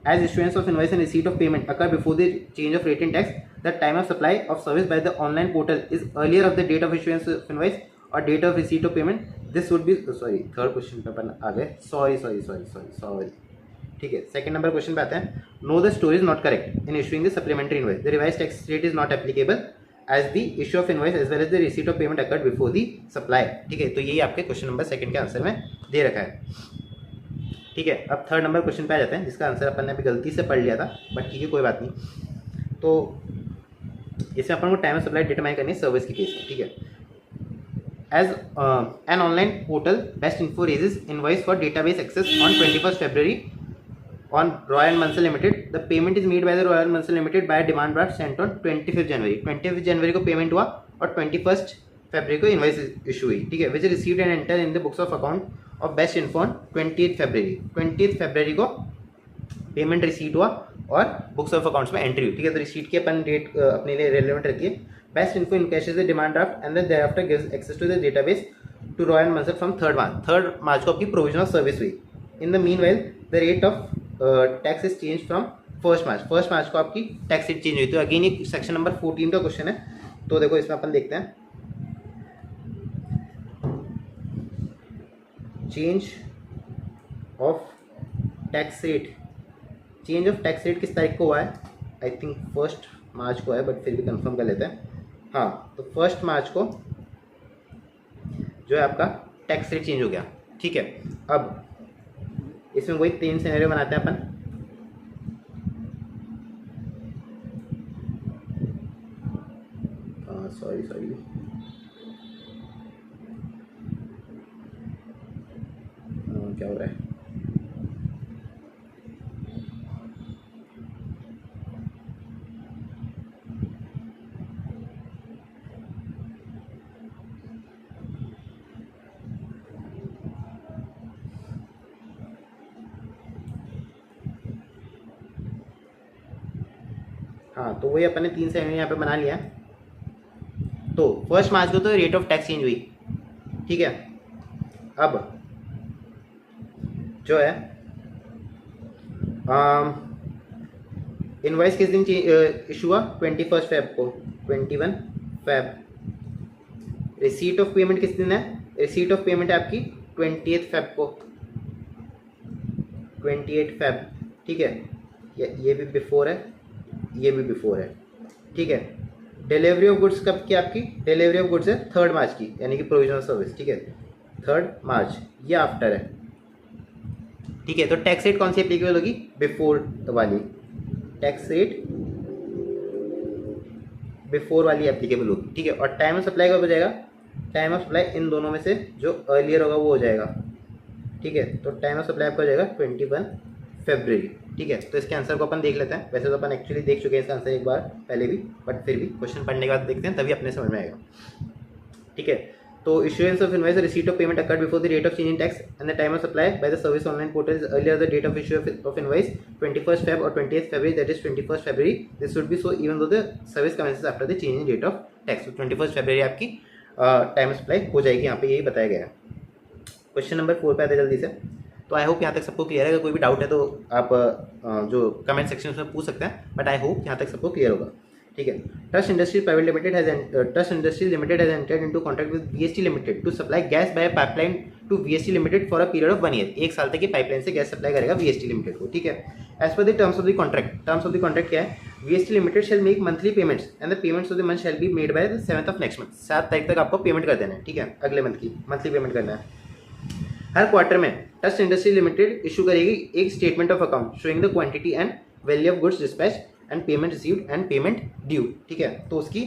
as issuance of invoice and receipt of payment occur before the change of rate in tax, the time of supply of service by the online portal is earlier of the date of issuance of invoice or date of receipt of payment. This would be third question पे अपन आ गए, सॉरी, ठीक है। सेकंड नंबर क्वेश्चन पे आते हैं। No the store is not correct in issuing the supplementary invoice, the revise tax rate is not applicable as the issue of invoice as well as the receipt of payment occurred before the supply, ठीक है। तो यही आपके क्वेश्चन नंबर सेकंड के आंसर में दे रखा है, ठीक है। अब थर्ड नंबर क्वेश्चन पे आ जाते हैं, जिसका आंसर अपन ने अभी गलती से पढ़ लिया था, बट ठीक है कोई बात नहीं। तो इसमें अपन को टाइम ऑफ सप्लाई डिटरमाइन करनी है सर्विस के केस में, ठीक है। As an online portal best info raises invoice for database access on 21 February on Royal Mansell Limited. The payment is made by the Royal Mansell Limited by a demand draft sent on 25th January. 25th January को पेमेंट हुआ और 21st February को इनवॉइस इशू हुई, ठीक है। Which received and enter in the books of account of Best Info on 20th February. 20th February को पेमेंट रिसीट हुआ और बुक्स ऑफ अकाउंट्स में एंट्री हुई, ठीक है। तो रिसीट की अपन डेट अपने लिए रेलिवेंट रखी है। Best Info encashes the demand draft and then thereafter gives access to the database to Royal Mansal from 3rd March. 3rd March को आपकी प्रोविजन ऑफ सर्विस हुई। In the mean while the rate of tax is change from 1st March. 1st March को आपकी टैक्स रेट चेंज हुई। तो अगेन ये सेक्शन नंबर 14 का क्वेश्चन है। तो देखो इसमें अपन देखते हैं change of tax rate. Change of tax rate किस तारीख को हुआ है? आई थिंक 1st March को है, बट फिर भी कंफर्म कर लेते हैं। हाँ, तो 1st March को जो है आपका टैक्स रेट चेंज हो गया, ठीक है। अब इसमें वही 3 सिनेरियो बनाते हैं अपन। सॉरी क्या हो रहा है? हाँ, तो वही अपन ने 3 सिनेरियो यहाँ पे बना लिया। तो 1st March को तो रेट ऑफ टैक्स चेंज हुई, ठीक है। अब जो है इनवॉइस किस दिन इशू हुआ? 21 Feb को। 21 Feb। रिसीट ऑफ पेमेंट किस दिन है? रिसीट ऑफ पेमेंट है आपकी 28 Feb को। 28 Feb, ठीक है। ये भी बिफोर है, ये भी बिफोर है, ठीक है। डिलीवरी ऑफ गुड्स कब की आपकी? डिलीवरी ऑफ गुड्स है 3rd March की, यानी कि प्रोविजनल सर्विस, ठीक है। 3rd March, ये आफ्टर है, ठीक है। तो टैक्स रेट कौन सी एप्लीकेबल होगी? बिफोर वाली टैक्स रेट, बिफोर वाली एप्लीकेबल होगी, ठीक है। और टाइम ऑफ सप्लाई कब हो जाएगा? टाइम ऑफ सप्लाई इन दोनों में से जो अर्लियर होगा वो हो जाएगा, ठीक है। तो टाइम ऑफ सप्लाई आपका हो जाएगा 21 February, ठीक है। तो इसके आंसर को अपन देख लेते हैं। वैसे तो अपन एक्चुअली देख चुके हैं इसका आंसर एक बार पहले भी, बट फिर भी क्वेश्चन पढ़ने के बाद देखते हैं, तभी अपने समझ में आएगा, ठीक है। तो issuance of invoice, receipt of payment occurred before the rate of change in tax and the time of supply by the service online portal is earlier the date of issue of invoice 21st Feb और 28th February, that is 21st February। This should be so even though the service commences after the change in date of tax. 21st February आपकी टाइम ऑफ सप्लाई हो जाएगी, यहाँ पे यही बताया गया है। क्वेश्चन नंबर 4 पे आते जल्दी से। तो आई होप यहाँ तक सबको क्लियर है। अगर कोई भी डाउट है तो आप जो कमेंट सेक्शन में पूछ सकते हैं, बट आई होप यहाँ तक सबको क्लियर होगा, ठीक है। Trust industries private limited has entered into contract with VST limited to supply gas by pipeline to VST limited for a period of 1 year. 1 साल तक की पाइपलाइन से गैस सप्लाई करेगा VST लिमिटेड को, ठीक है। As per the terms of the contract, terms of the contract क्या है? VST limited shall make monthly payments and the payments of the month shall be made by the 7th of next month. 7 तारीख तक आपको पेमेंट कर देना है, ठीक है। अगले मंथ की मंथली पेमेंट करना है। हर क्वार्टर में ट्रस्ट इंडस्ट्री लिमिटेड इशू करेगी एक statement of account showing the quantity and value of goods dispatch and payment received and payment due, ठीक है। तो उसकी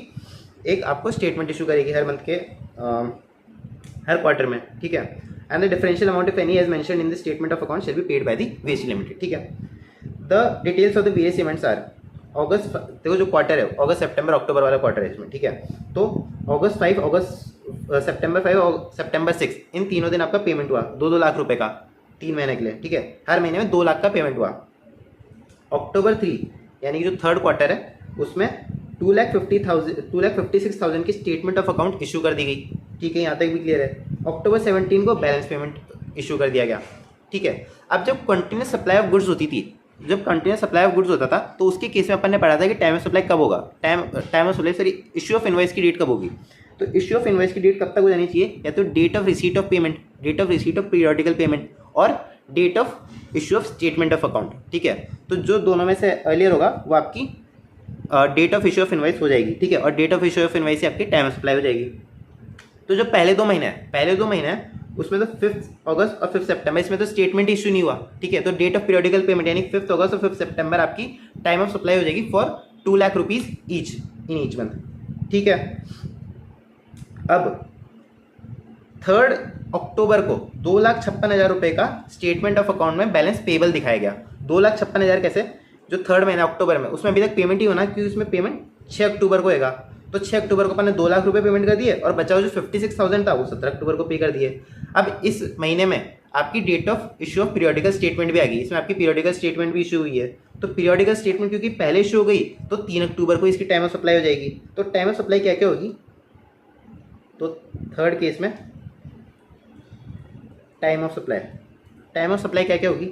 एक आपको स्टेटमेंट इशू करेगी हर मंथ के हर क्वार्टर में, ठीक है। And the differential amount of any as mentioned in the statement of account shall be paid by the VST limited, ठीक है। The details of the various events are August, देखो जो क्वार्टर है अगस्त सितंबर अक्टूबर वाला क्वार्टर है इसमें, ठीक है। तो अगस्त 5, सितंबर 5 और सितंबर 6, इन तीनों दिन आपका पेमेंट हुआ 2-2 लाख रुपए का 3 महीने के लिए, ठीक है। हर महीने में 2 लाख का पेमेंट हुआ। अक्टूबर 3 यानी कि जो 3rd क्वार्टर है उसमें 2,56,000 की स्टेटमेंट ऑफ अकाउंट इशू कर दी गई, ठीक है। यहाँ तक भी क्लियर है। अक्टूबर 17 को बैलेंस पेमेंट इशू कर दिया गया, ठीक है। अब जब कंटिन्यूस सप्लाई ऑफ गुड्स होती थी, जब कंटिन्यूस सप्लाई ऑफ गुड्स होता था तो उसके केस में अपन ने पढ़ा था कि टाइम ऑफ सप्लाई कब होगा, time of supply sorry issue of invoice की डेट कब होगी। तो इशू ऑफ इनवॉइस की डेट कब तक हो जानी चाहिए? या तो date of receipt of payment, date of receipt of periodical payment और date of issue of statement of account, ठीक है। तो जो दोनों में से अर्लियर होगा वो आपकी date of issue of invoice हो जाएगी, ठीक है। और date of issue of invoice से आपकी टाइम ऑफ सप्लाई हो जाएगी। तो जो पहले 2 महीने हैं उसमें तो 5 अगस्त और 5 सितंबर इसमें तो स्टेटमेंट इशू नहीं हुआ, ठीक है। तो डेट ऑफ पीरियोडिकल पेमेंट यानी 5 अगस्त और 5 सितंबर आपकी टाइम ऑफ सप्लाई हो जाएगी for 2 lakh rupees each, in each month. ठीक है, अब 3 अक्टूबर को 2,56,000 रुपये का स्टेटमेंट ऑफ अकाउंट में बैलेंस पेबल दिखाया गया। 2,56,000 कैसे, जो 3 महीना अक्टूबर में, उसमें अभी तक पेमेंट ही होना क्योंकि उसमें पेमेंट 6 अक्टूबर को होगा। तो 6 अक्टूबर को अपन ने 2 लाख रुपये पेमेंट कर दिए और बचा हुआ जो 56,000 था वो 17 अक्टूबर को पे कर दिए। अब इस महीने में आपकी date of issue of periodical statement भी आ गई, इसमें आपकी पीरियोडिकल स्टेटमेंट भी इशू हुई है। तो पीरियोडिकल स्टेटमेंट क्योंकि पहले इशू हो गई तो 3 अक्टूबर को इसकी टाइम ऑफ सप्लाई हो जाएगी। तो टाइम ऑफ सप्लाई क्या क्या होगी, तो थर्ड केस में टाइम ऑफ सप्लाई क्या क्या होगी,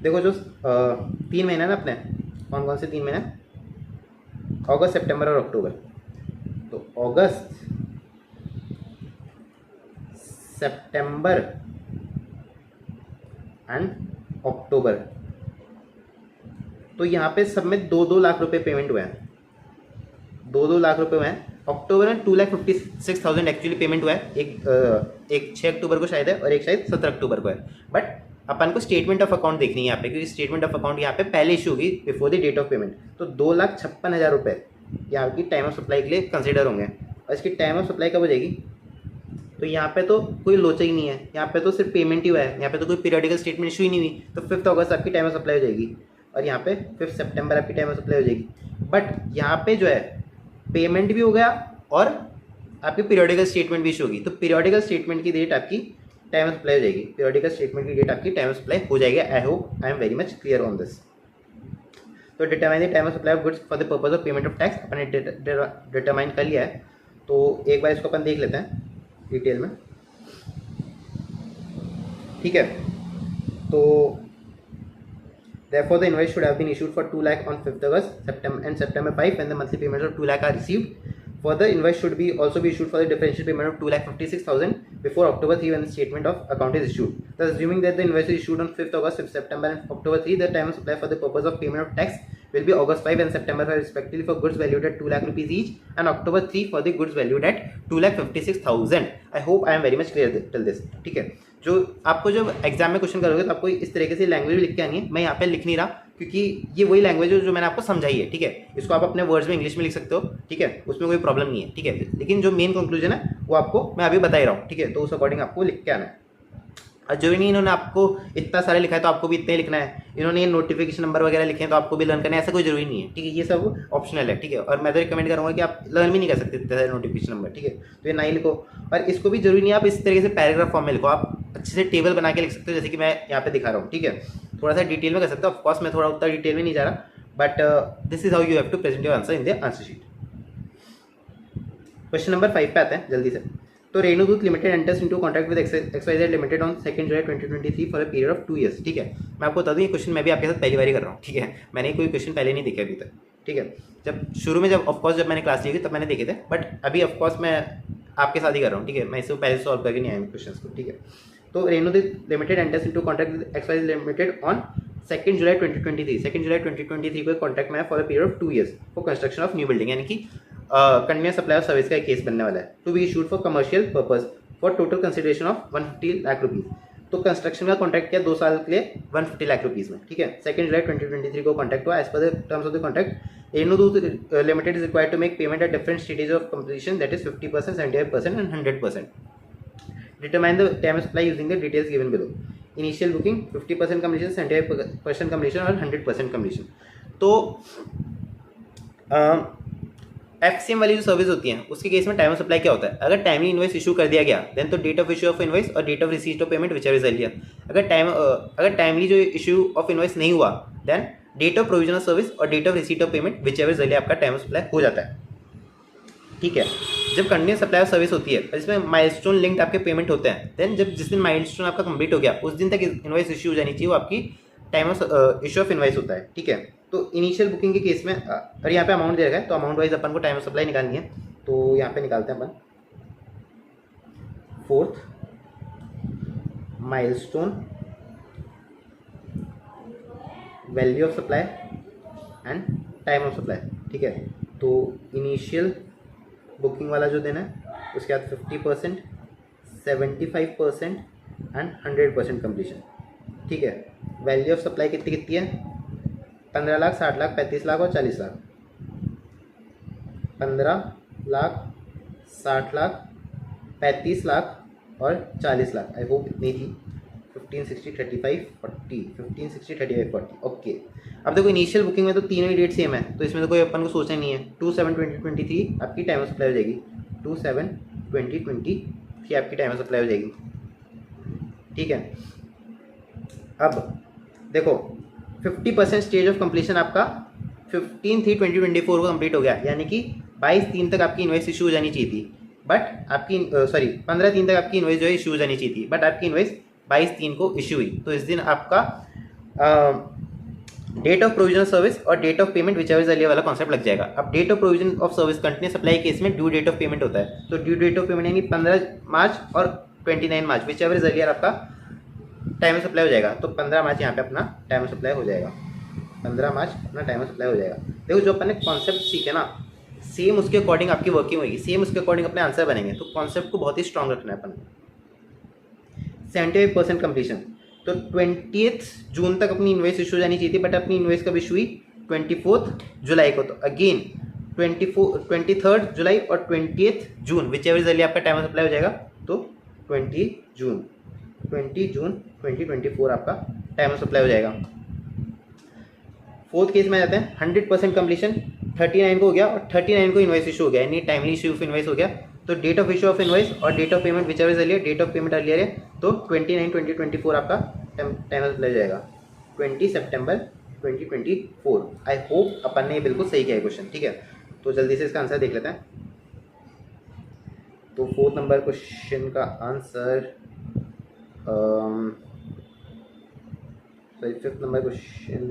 देखो जो 3 महीना ना अपने, कौन कौन से 3 महीना, अगस्त, सितंबर और अक्टूबर। तो अगस्त, सितंबर एंड अक्टूबर, तो यहाँ पे सब में 2-2 लाख रुपए पेमेंट हुए हैं, 2-2 लाख रुपए हुए हैं। अक्टूबर में 2,56,000 एक्चुअली पेमेंट हुआ है, एक 6 अक्टूबर को शायद है और एक शायद 17 अक्टूबर को है। बट अपन को स्टेटमेंट ऑफ अकाउंट देखनी है यहाँ पे, क्योंकि स्टेटमेंट ऑफ अकाउंट यहाँ पे पहले इशू होगी before the date of payment. तो 2,56,000 रुपये यहाँ की टाइम ऑफ सप्लाई के लिए कंसिडर होंगे। और इसकी टाइम ऑफ सप्लाई कब हो जाएगी, तो यहाँ पे तो कोई लोचा ही नहीं है, यहाँ पे तो सिर्फ पेमेंट ही हुआ है, यहाँ पे तो कोई पीरियोडिकल स्टेटमेंट इशू ही नहीं हुई। तो 5 अगस्त आपकी टाइम ऑफ सप्लाई हो जाएगी और यहाँ पे 5 सितंबर आपकी टाइम ऑफ सप्लाई हो जाएगी। बट यहाँ पे जो है पेमेंट भी हो गया और आपकी पीरियोडिकल स्टेटमेंट भी इशू होगी। तो पीरियोडिकल स्टेटमेंट की डेट आपकी टाइम ऑफ सप्लाई हो जाएगी, पीरियोडिकल स्टेटमेंट की डेट आपकी टाइम ऑफ सप्लाई हो जाएगी। I hope I am very much clear on this. तो determine the time of supply of goods for the purpose of payment of tax अपन ने डिटरमाइन कर लिया है। तो एक बार इसको अपन देख लेते हैं डिटेल में। ठीक है, तो therefore the invoice should have been issued for 2 lakh on 5th August, September 5 when the monthly payments of 2 lakh are received. Further, invoice should be also be issued for the differential payment of 2,56,000 before October 3 when the statement of account is issued. Thus, assuming that the invoice is issued on 5th August, 5th September and October 3, the time of supply for the purpose of payment of tax will be August 5 and September 5 respectively for goods valued at 2 lakh rupees each and October 3 for the goods valued at 2,56,000. I hope I am very much clear till this. ठीक है, जो आपको जब एग्जाम में क्वेश्चन करोगे तो आपको इस तरीके से लैंग्वेज लिख के आनी है। मैं यहाँ पे लिख नहीं रहा क्योंकि ये वही लैंग्वेज है जो मैंने आपको समझाई है। ठीक है, इसको आप अपने वर्ड्स में इंग्लिश में लिख सकते हो। ठीक है, उसमें कोई प्रॉब्लम नहीं है। ठीक है, लेकिन जो मेन कंक्लूजन है वो आपको मैं अभी बता ही रहा हूँ। ठीक है, तो उस अकॉर्डिंग आपको लिख के आना है। और जो नहीं इन्होंने आपको इतना सारे लिखा है तो आपको भी इतना ही लिखना है। इन्होंने ये नोटिफिकेशन नंबर वगैरह लिखे हैं तो आपको भी लर्न करना है, ऐसा कोई जरूरी नहीं है। ठीक है, ये सब ऑप्शनल है। ठीक है, और मैं तो रिकमेंड करूँगा कि आप लर्न भी नहीं कर सकते इतने सारे नोटिफिकेशन नंबर। ठीक है, तो ये ना ही लिखो। और इसको भी जरूरी नहीं है आप इस तरीके से पैराग्राफ फॉर्म में लिखो, आप अच्छे से टेबल बना के लिख सकते हो जैसे कि मैं यहाँ पे दिखा रहा हूँ। ठीक है, थोड़ा सा डिटेल में कर सकते हो। ऑफकोर्स मैं थोड़ा उतना डिटेल में नहीं जा रहा, but this is how you have to present your answer in the answer sheet. Question number 5 पे आते हैं जल्दी से। तो Renudoot limited enters into contract with XYZ limited on 2 July 2023 for a period of 2 years. ठीक है, मैं आपको बता दूं ये क्वेश्चन मैं भी आपके साथ पहली बार ही कर रहा हूँ। ठीक है, मैंने कोई क्वेश्चन पहले नहीं देखे अभी तक। ठीक है, जब शुरू में जब ऑफकोर्स जब मैंने क्लास ली थी तब मैंने देखे थे, बट अभी ऑफकोर्स मैं आपके साथ ही कर रहा हूँ। ठीक है, मैं इससे पहले सॉल्व करके नहीं आया क्वेश्चन को। ठीक है, तो Renudoot limited enters into contract with XYZ limited on 2 July 2023। 2 July 2023 को कॉन्ट्रैक्ट में है for a period of 2 years for construction of new building, यानी कि कंटिन्यूअस सप्लाई ऑफ सर्विस का एक केस बनने वाला है। To be issued for commercial purpose for total consideration of 150 lakh rupees. तो कंस्ट्रक्शन का कॉन्ट्रैक्ट किया 2 साल के लिए 150 लाख रुपीज़ में। ठीक है, 2 जुलाई 2023 को कॉन्ट्रैक्ट हुआ। As per the terms of the contract Renudoot limited is required to make payment at different stages of completion, that is 50%, 75% and 100%। Determine the time of supply using the details given below. Initial booking 50% completion, 75% completion और 100% कम्प्लीशन। तो FCM वाली जो सर्विस होती है उसके केस में टाइम ऑफ सप्लाई क्या होता है, अगर टाइमली इनवॉइस इशू कर दिया गया देन तो date of issue of invoice और date of receipt of payment whichever is earlier. अगर टाइमली जो इशू ऑफ इनवॉइस नहीं हुआ then date of provision of service और date of receipt of payment whichever is earlier आपका टाइम ऑफ सप्लाई हो जाता है। ठीक है, जब कंटिन्यूस सप्लाई ऑफ सर्विस होती है और इसमें माइलस्टोन लिंक्ड आपके पेमेंट होते हैं देन जब जिस दिन माइलस्टोन आपका कंप्लीट हो गया उस दिन तक इनवॉइस इशू हो जानी चाहिए, वो आपकी time of issue of invoice होता है। ठीक है, तो इनिशियल बुकिंग के केस में और यहाँ पे अमाउंट दे रखा है तो अमाउंट वाइज अपन को टाइम ऑफ सप्लाई निकालनी है। तो यहाँ पे निकालते हैं अपन 4th milestone, value of supply and time of supply. ठीक है, तो इनिशियल बुकिंग वाला जो देना है उसके बाद 50%, 75% एंड 100% कम्प्लीशन। ठीक है, वैल्यू ऑफ सप्लाई कितनी कितनी है, 15 लाख, 60 लाख, 35 लाख और 40 लाख। 15 लाख, 60 लाख, 35 लाख और 40 लाख। आई होप इतनी थी। 15, 60, 35, 40, 15, 60, 35, 40। ओके, अब देखो इनिशियल बुकिंग में तो तीनों ही डेट सेम है, तो इसमें तो कोई अपन को सोचना नहीं है। 2/7/2023 आपकी टाइम ऑफ सप्लाई हो जाएगी। 2/7/2023 आपकी टाइम ऑफ सप्लाई हो जाएगी। ठीक है, अब देखो 50% स्टेज ऑफ कंप्लीशन आपका 15/3/2024 को कंप्लीट हो गया, यानी कि 22/3 तक आपकी इन्वाइस इशू हो जानी चाहिए थी, बट आपकी 15/3 तक आपकी इन्वाइस जो है इशू हो जानी चाहिए थी, बट आपकी इन्वाइस 22/3 को इशू हुई। तो इस दिन आपका डेट ऑफ प्रोविजन सर्विस और date of payment whichever earlier वाला कॉन्सेप्ट लग जाएगा। अब date of provision of service continuous supply case में ड्यू डेट ऑफ पेमेंट होता है, तो ड्यू डेट ऑफ पेमेंट यानी 15 मार्च और 29 मार्च विच एवर अर्लियर आपका टाइम ऑफ सप्लाई हो जाएगा। तो 15 मार्च यहाँ पे अपना टाइम ऑफ सप्लाई हो जाएगा। 15 मार्च अपना टाइम ऑफ सप्लाई हो जाएगा। देखो जो अपन ने कॉन्सेप्ट सीखे ना, सेम उसके अकॉर्डिंग आपकी वर्किंग होगी, सेम उसके अकॉर्डिंग अपने आंसर बनेंगे। तो कॉन्सेप्ट को बहुत ही स्ट्रॉन्ग रखना है अपन। 75% कंप्लीशन, तो 20 जून तक अपनी इन्वाइस इशू हो जानी चाहिए थी, बट अपनी इन्वाइस कब इशू हुई? 24 जुलाई को। तो अगेन 23 जुलाई और 20 जून विच एवर जल्दी आपका टाइम ऑफ सप्लाई हो जाएगा। तो 20 जून 2024 आपका टाइम ऑफ सप्लाई हो जाएगा। फोर्थ केस में जाते हैं। 100% कंप्लीशन 39 को हो गया और 39 को इन्वाइस इशू हो गया, यानी टाइमली इशू ऑफ इन्वाइस हो गया। तो date of issue of invoice और date of payment whichever is earlier, date of payment earlier है, तो 29/2024 आपका टाइम ऑफ सप्लाई जाएगा। 20 सितंबर 2024। आई होप अपन ने बिल्कुल सही किया है क्वेश्चन। ठीक है, तो जल्दी से इसका आंसर देख लेते हैं। तो 4 नंबर क्वेश्चन का answer sorry 5th number question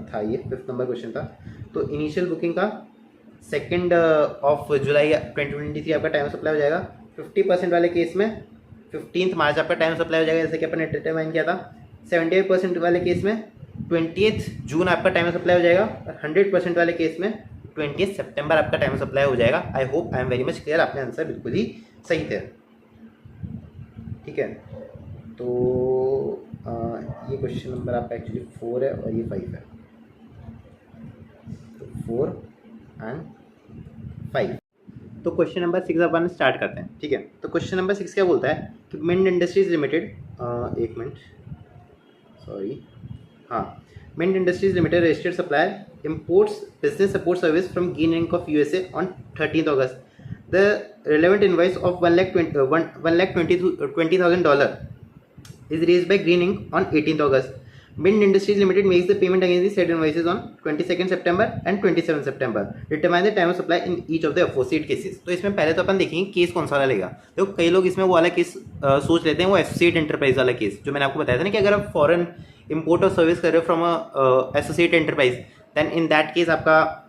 था, ये 5th नंबर क्वेश्चन था। तो इनिशियल बुकिंग का 2 ऑफ जुलाई 2023 आपका टाइम सप्लाई हो जाएगा। 50% वाले केस में 15 मार्च आपका टाइम सप्लाई हो जाएगा, जैसे कि अपन ने डिटरमाइन किया था। 75% वाले केस में 20 जून आपका टाइम सप्लाई हो जाएगा और 100% वाले केस में 20 सितंबर आपका टाइम सप्लाई हो जाएगा। आई hope I am very much clear, आपने आंसर बिल्कुल ही सही थे। ठीक है, तो ये क्वेश्चन नंबर आपका एक्चुअली 4 है और ये 5 है। तो 4 एंड 5। तो क्वेश्चन नंबर 6 अपन स्टार्ट करते हैं। ठीक है, तो क्वेश्चन नंबर 6 क्या बोलता है कि मिंट इंडस्ट्रीज लिमिटेड, एक मिनट सॉरी, हाँ, mint industries limited registered supplier imports business support service from green inc of USA on 13 अगस्त। The relevant invoice of $1,20,000 is raised by Green Inc. on 18th August. Mint Industries Limited makes the payment against the said invoices on 22nd September and 27th September. Determine the time of supply in each of the aforesaid cases. तो इसमें पहले तो अपन देखेंगे केस कौन सा वाला लेगा। तो कई लोग इसमें वो वाला केस सोच लेते हैं, वो एसोसिएट एंटरप्राइज वाला केस, जो मैंने आपको बताया था ना कि अगर आप फॉरेन इम्पोर्ट और सर्विस कर रहे हो from associate enterprise, then in that case आपका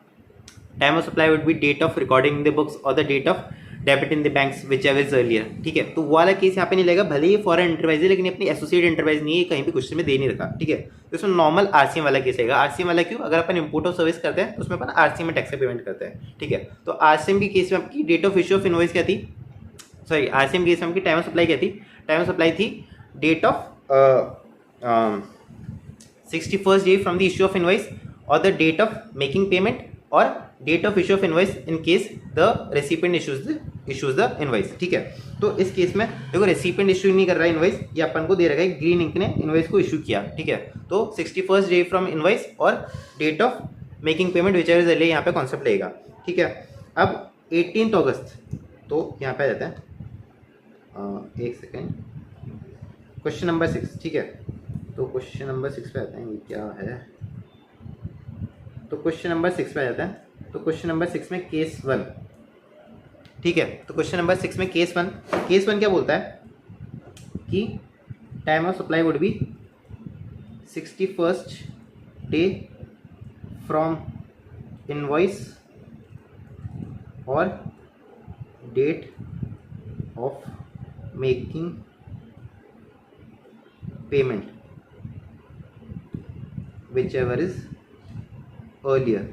time of supply would be date of recording in the books और the date of debit in the banks whichever is earlier. ठीक है, तो वो वाला केस यहाँ पे नहीं लेगा, भले ही फॉरेन एंटरप्राइज है लेकिन अपनी एसोसिएट एंटरप्राइज नहीं है, कहीं भी क्वेश्चन में दे नहीं रखा। ठीक है, तो इसमें नॉर्मल आरसीएम वाला केस रहेगा। आरसीएम वाला क्यों? अगर अपन इम्पोर्ट और सर्विस करते हैं तो उसमें अपन आरसीएम में टैक्स पेमेंट करते हैं। ठीक है, तो आरसीएम की केस में आपकी date of issue of invoice क्या थी? सॉरी, आरसीएम केस में आपकी टाइम ऑफ सप्लाई क्या थी? टाइम ऑफ सप्लाई थी date of 61st day from the issue of invoice और the date of making payment और date of issue of invoice in case the recipient issues the invoice. ठीक है, तो इस केस में देखो रेसिपिएंट इशू नहीं कर रहा है इनवॉइस, ये अपन को दे रखा है ग्रीन इंक ने इनवॉइस को इशू किया। ठीक है, तो 61st डे फ्रॉम इनवॉइस और date of making payment whichever is earlier यहाँ पे कॉन्सेप्ट लगेगा। ठीक है, अब 18 अगस्त, तो यहाँ पे आ जाता है, एक सेकेंड, क्वेश्चन नंबर 6। ठीक है, तो क्वेश्चन नंबर 6 पे आते हैं, ये क्या है? तो क्वेश्चन नंबर 6 पे आ जाता है। तो क्वेश्चन नंबर 6 में केस 1। ठीक है, तो क्वेश्चन नंबर 6 में केस 1 क्या बोलता है कि time of supply would be 61st day from invoice और date of making payment whichever is earlier.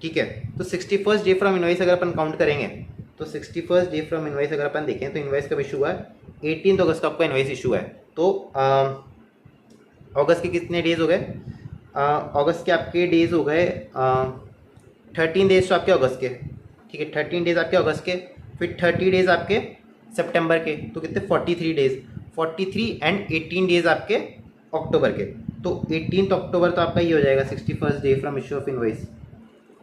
ठीक है, तो 61st डे फ्रॉम इनवॉइस अगर अपन काउंट करेंगे तो 61st डे फ्रॉम इनवॉइस अगर अपन देखें तो इनवॉइस कब इशू हुआ है? 18 अगस्त को आपका इनवॉइस इशू है। तो अगस्त के कितने डेज हो गए? अगस्त के आपके डेज हो गए 13 डेज तो आपके अगस्त के, ठीक है, 13 डेज आपके अगस्त के, फिर 30 डेज आपके सितंबर के, तो कितने 43 डेज, 43 एंड 18 डेज आपके अक्टूबर के। तो 18 अक्टूबर तो आपका ये हो जाएगा 61st day from issue of invoice,